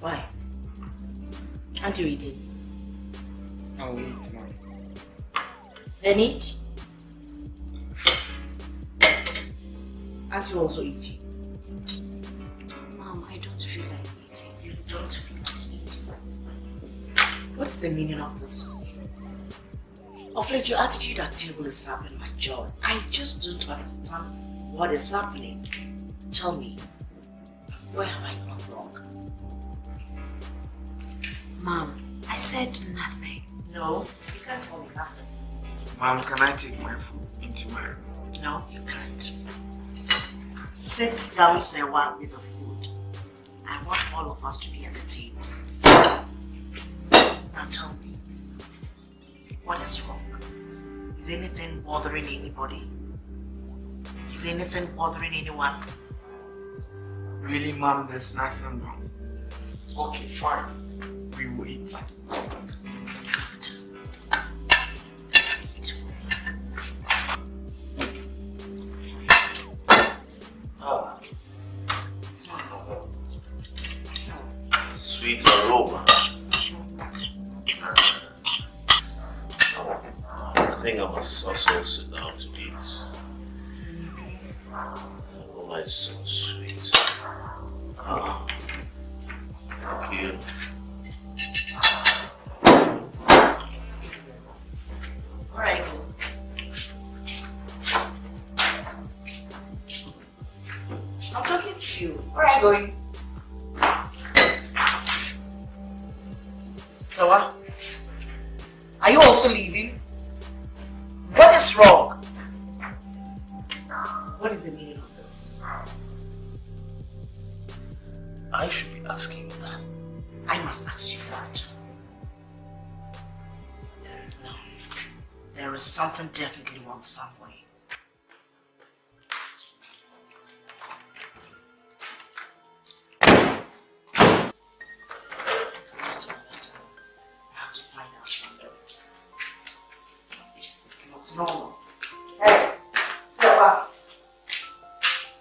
Why? Aren't you eating? I'll eat, Mom. Then eat. Aren't you also eating? Mom, I don't feel like eating. You don't feel like eating. What is the meaning of this? Of late, your attitude at table is sapping my joy. I just don't understand what is happening. Tell me, where have I gone wrong? Mom, I said nothing. No, you can't tell me nothing. Mom, can I take my food into my room? No, you can't. Sit down, Sewa, with the food. I want all of us to be at the table. Now tell me, what is wrong? Is anything bothering anybody? Is anything bothering anyone? Really, Mom, there's nothing wrong. Okay, fine. We will eat. Sweet aroma. I think I must also sit down to eat. Oh, it's so sweet. Thank you. All right. I'm talking to you. Where are you going? Sawa, are you also leaving? What is wrong? What is the meaning of this? I should be asking you that. I must ask you that. No. There is something definitely wrong somewhere. Just a moment. I have to find out something. It's not normal. Hey, Sewa.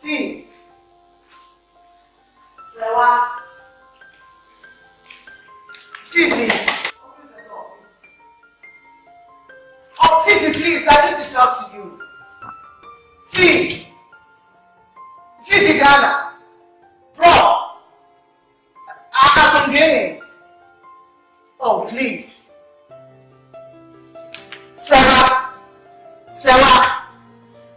Fee. Sewa. Fifi. Open the door, please. Oh, Fifi, please, I need to talk to you. Fifi. Fifi Ghana. Prof. I'm gaming. Oh, please. Sarah. Sarah.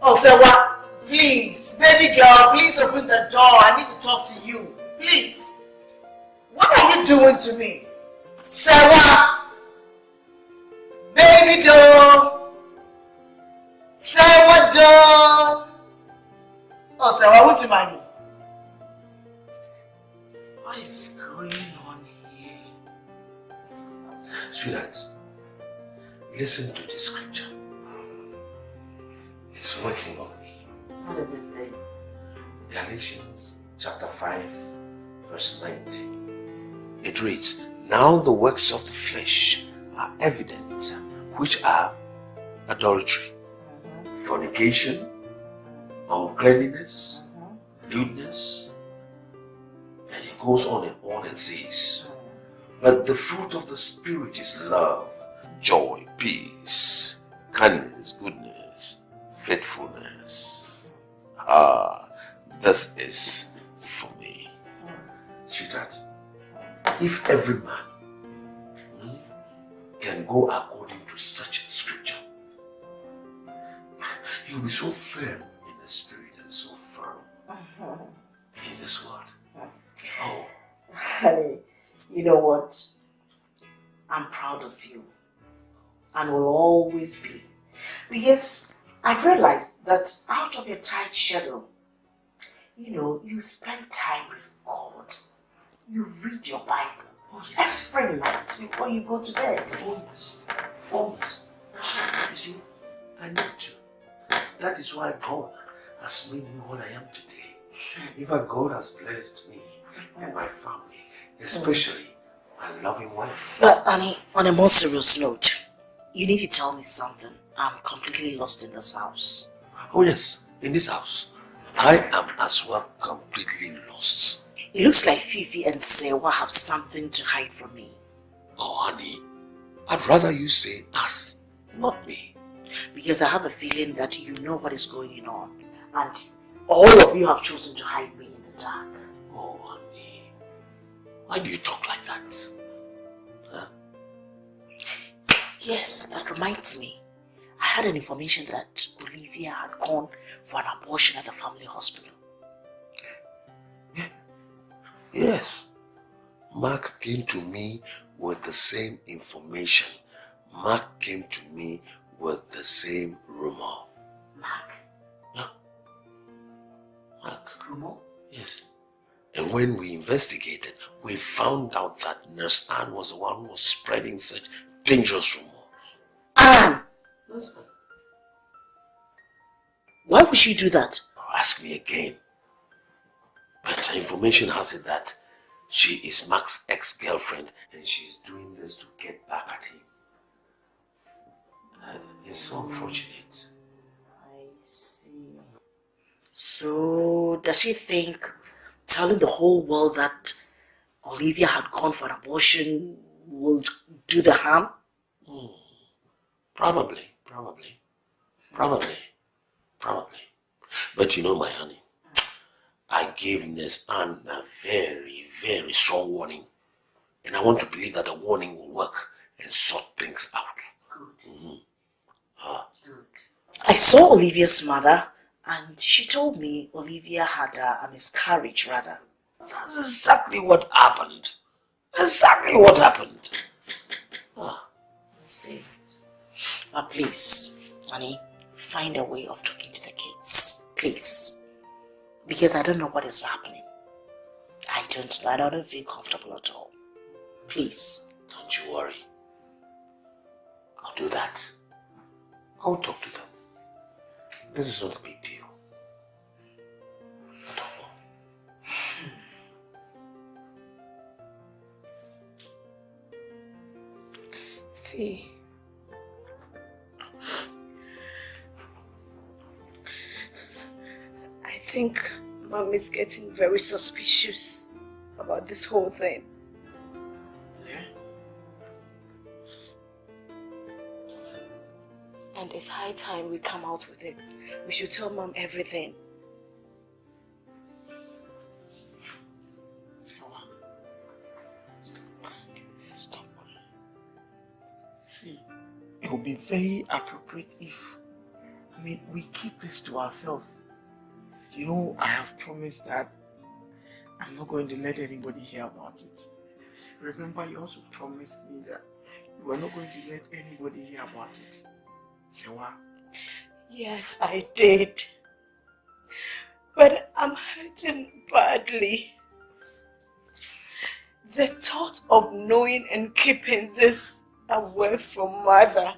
Oh, Sarah. Please. Baby girl, please open the door. I need to talk to you. Please. What are you doing to me? Sarah. Baby doll. Sarah doll. Oh, Sarah, what do you mind me? What is going on here? Sweetheart, listen to this scripture. It's working on me. What does it say? Galatians chapter 5, verse 19. It reads, "Now the works of the flesh are evident, which are adultery, fornication, uncleanness, lewdness," and it goes on and says, "But the fruit of the Spirit is love, joy, peace, kindness, goodness, faithfulness." This is for me. Sweetheart, if every man can go according to such a scripture, he will be so firm in the spirit and so firm in this world. Oh, Honey, you know what? I'm proud of you and will always be, because I've realized that out of your tight schedule, you spend time with God. You read your Bible every night before you go to bed. Always. Always. You see, I need to. That is why God has made me what I am today. In fact, God has blessed me and my family, especially my loving wife. But honey, on a more serious note, you need to tell me something. I'm completely lost in this house. Oh yes, in this house, I am as well completely lost. It looks like Fifi and Sewa have something to hide from me. Oh honey, I'd rather you say us, not me. Because I have a feeling that you know what is going on. And all of you have chosen to hide me in the dark. Oh honey, why do you talk like that? Huh? Yes, that reminds me. I had an information that Olivia had gone for an abortion at the family hospital. Yes. Mark came to me with the same information. Mark came to me with the same rumor. Mark? Yeah. Mark. Rumor? Yes. And when we investigated, we found out that Nurse Anne was the one who was spreading such dangerous rumors. Anne! Listen. Why would she do that? Ask me again. But information has it that She is Mark's ex-girlfriend and she's doing this to get back at him. And it's so unfortunate. I see. So, does she think telling the whole world that Olivia had gone for an abortion will do the harm? Probably. But you know, my honey, I gave Miss Anne a very, very strong warning. And I want to believe that the warning will work and sort things out. Good. Good. I saw Olivia's mother and she told me Olivia had a miscarriage, rather. That's exactly what happened. I see. But please, honey, find a way of talking to the kids. Please. Because I don't know what is happening. I don't know. I don't feel comfortable at all. Please. Don't you worry. I'll do that. I'll talk to them. This is not a big deal. At all. Fee. I think Mom is getting very suspicious about this whole thing. Yeah? And it's high time we come out with it. We should tell Mom everything. Stop. See, it would be very appropriate if, we keep this to ourselves. You know, I have promised that I'm not going to let anybody hear about it. Remember, you also promised me that you were not going to let anybody hear about it. Sewa? Yes, I did. But I'm hurting badly. The thought of knowing and keeping this away from Mother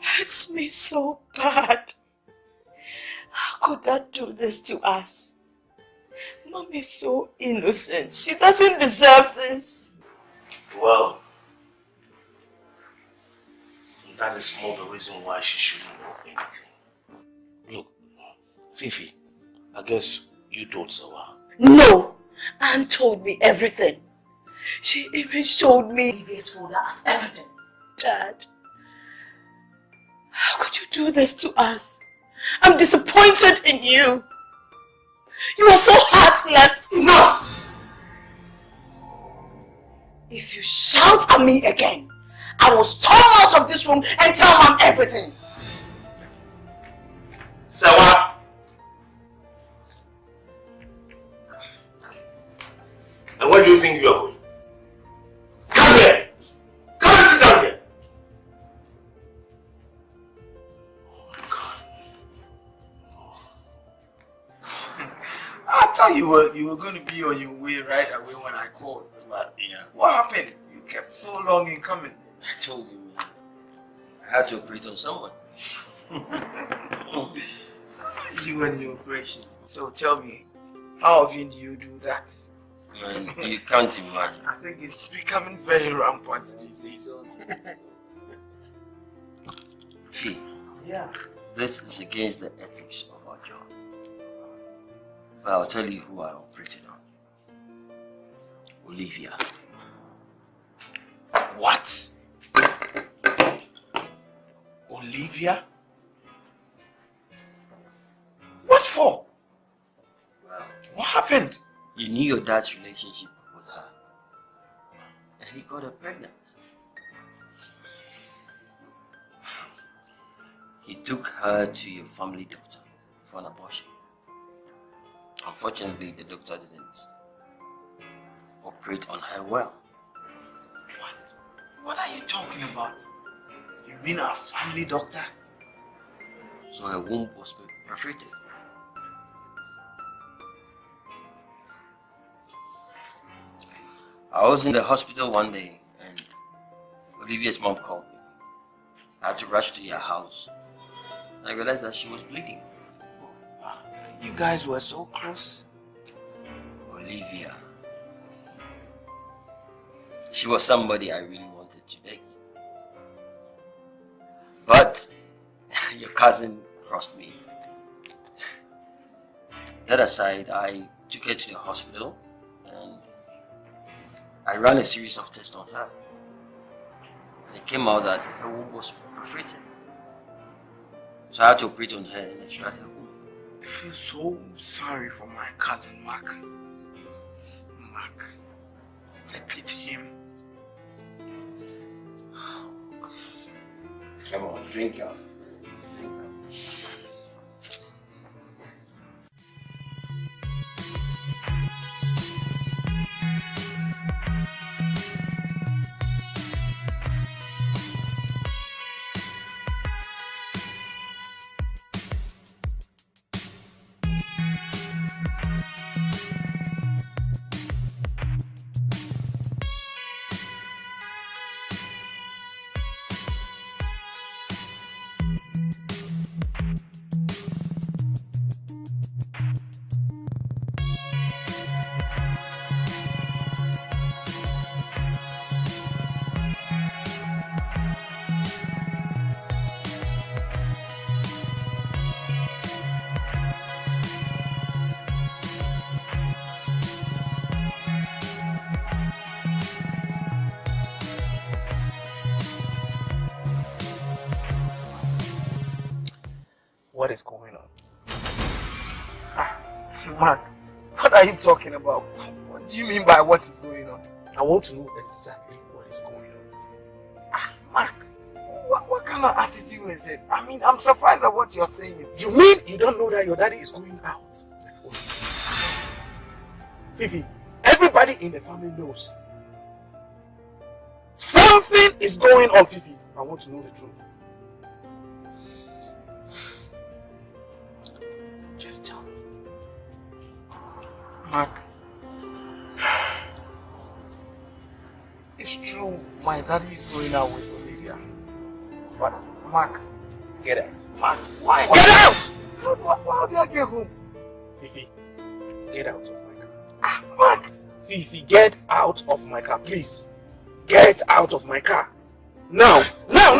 hurts me so bad. How could that do this to us? Mom is so innocent. She doesn't deserve this. Well, that is more the reason why she shouldn't know anything. Look, Fifi, I guess you told Sawa. No, Anne told me everything. She even showed me Olivia's folder as evidence. Dad, how could you do this to us? I'm disappointed in you. You are so heartless. Enough! If you shout at me again, I will storm out of this room and tell Mom everything. Sawa! And where do you think you are going? Come here! Come and sit down here! I thought you were going to be on your way right away when I called. But what happened? You kept so long in coming. I told you, man. I had to operate on someone. You and your operation. So tell me, how often do you do that? Man, you can't imagine. I think it's becoming very rampant these days. Fee, Yeah. this is against the ethics of our job. But I'll tell you who I operated on. Olivia. What? Olivia? What for? Well, what happened? You knew your dad's relationship with her. And he got her pregnant. He took her to your family doctor for an abortion. Unfortunately, the doctor didn't operate on her well. What are you talking about? You mean our family doctor? So her womb was perforated. I was in the hospital one day and Olivia's mom called me. I had to rush to your house. I realized that she was bleeding. You guys were so close. Olivia. She was somebody I really wanted to date. But your cousin crossed me. That aside, I took her to the hospital and I ran a series of tests on her. And it came out that her womb was perforated. So I had to operate on her and extract her womb. I feel so sorry for my cousin Mark. Mark, I pity him. Come on, drink up. What is going on? Mark, what are you talking about? What do you mean by what is going on? I want to know exactly what is going on. Mark, what kind of attitude is that? I mean, I'm surprised at what you're saying. You mean you don't know that your daddy is going out? Fifi, everybody in the family knows. Something is going on, Fifi. I want to know the truth. Just tell me. Mark, it's true, my daddy is going out with Emilia. But, Mark, get out. Mark, why? Get out! How do I get home? Fifi, get out of my car. Mark! Fifi, get out of my car, please. Get out of my car. Now! Now!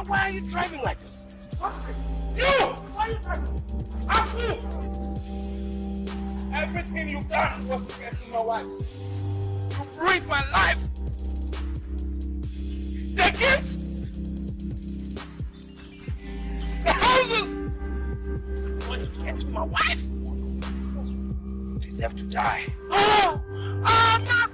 Why are you driving like this? You! Why are you driving? I'm cool! Everything you've done was to get to my wife. You ruined my life! The gifts! The houses! You want to get to my wife? You deserve to die. Oh! Oh, no!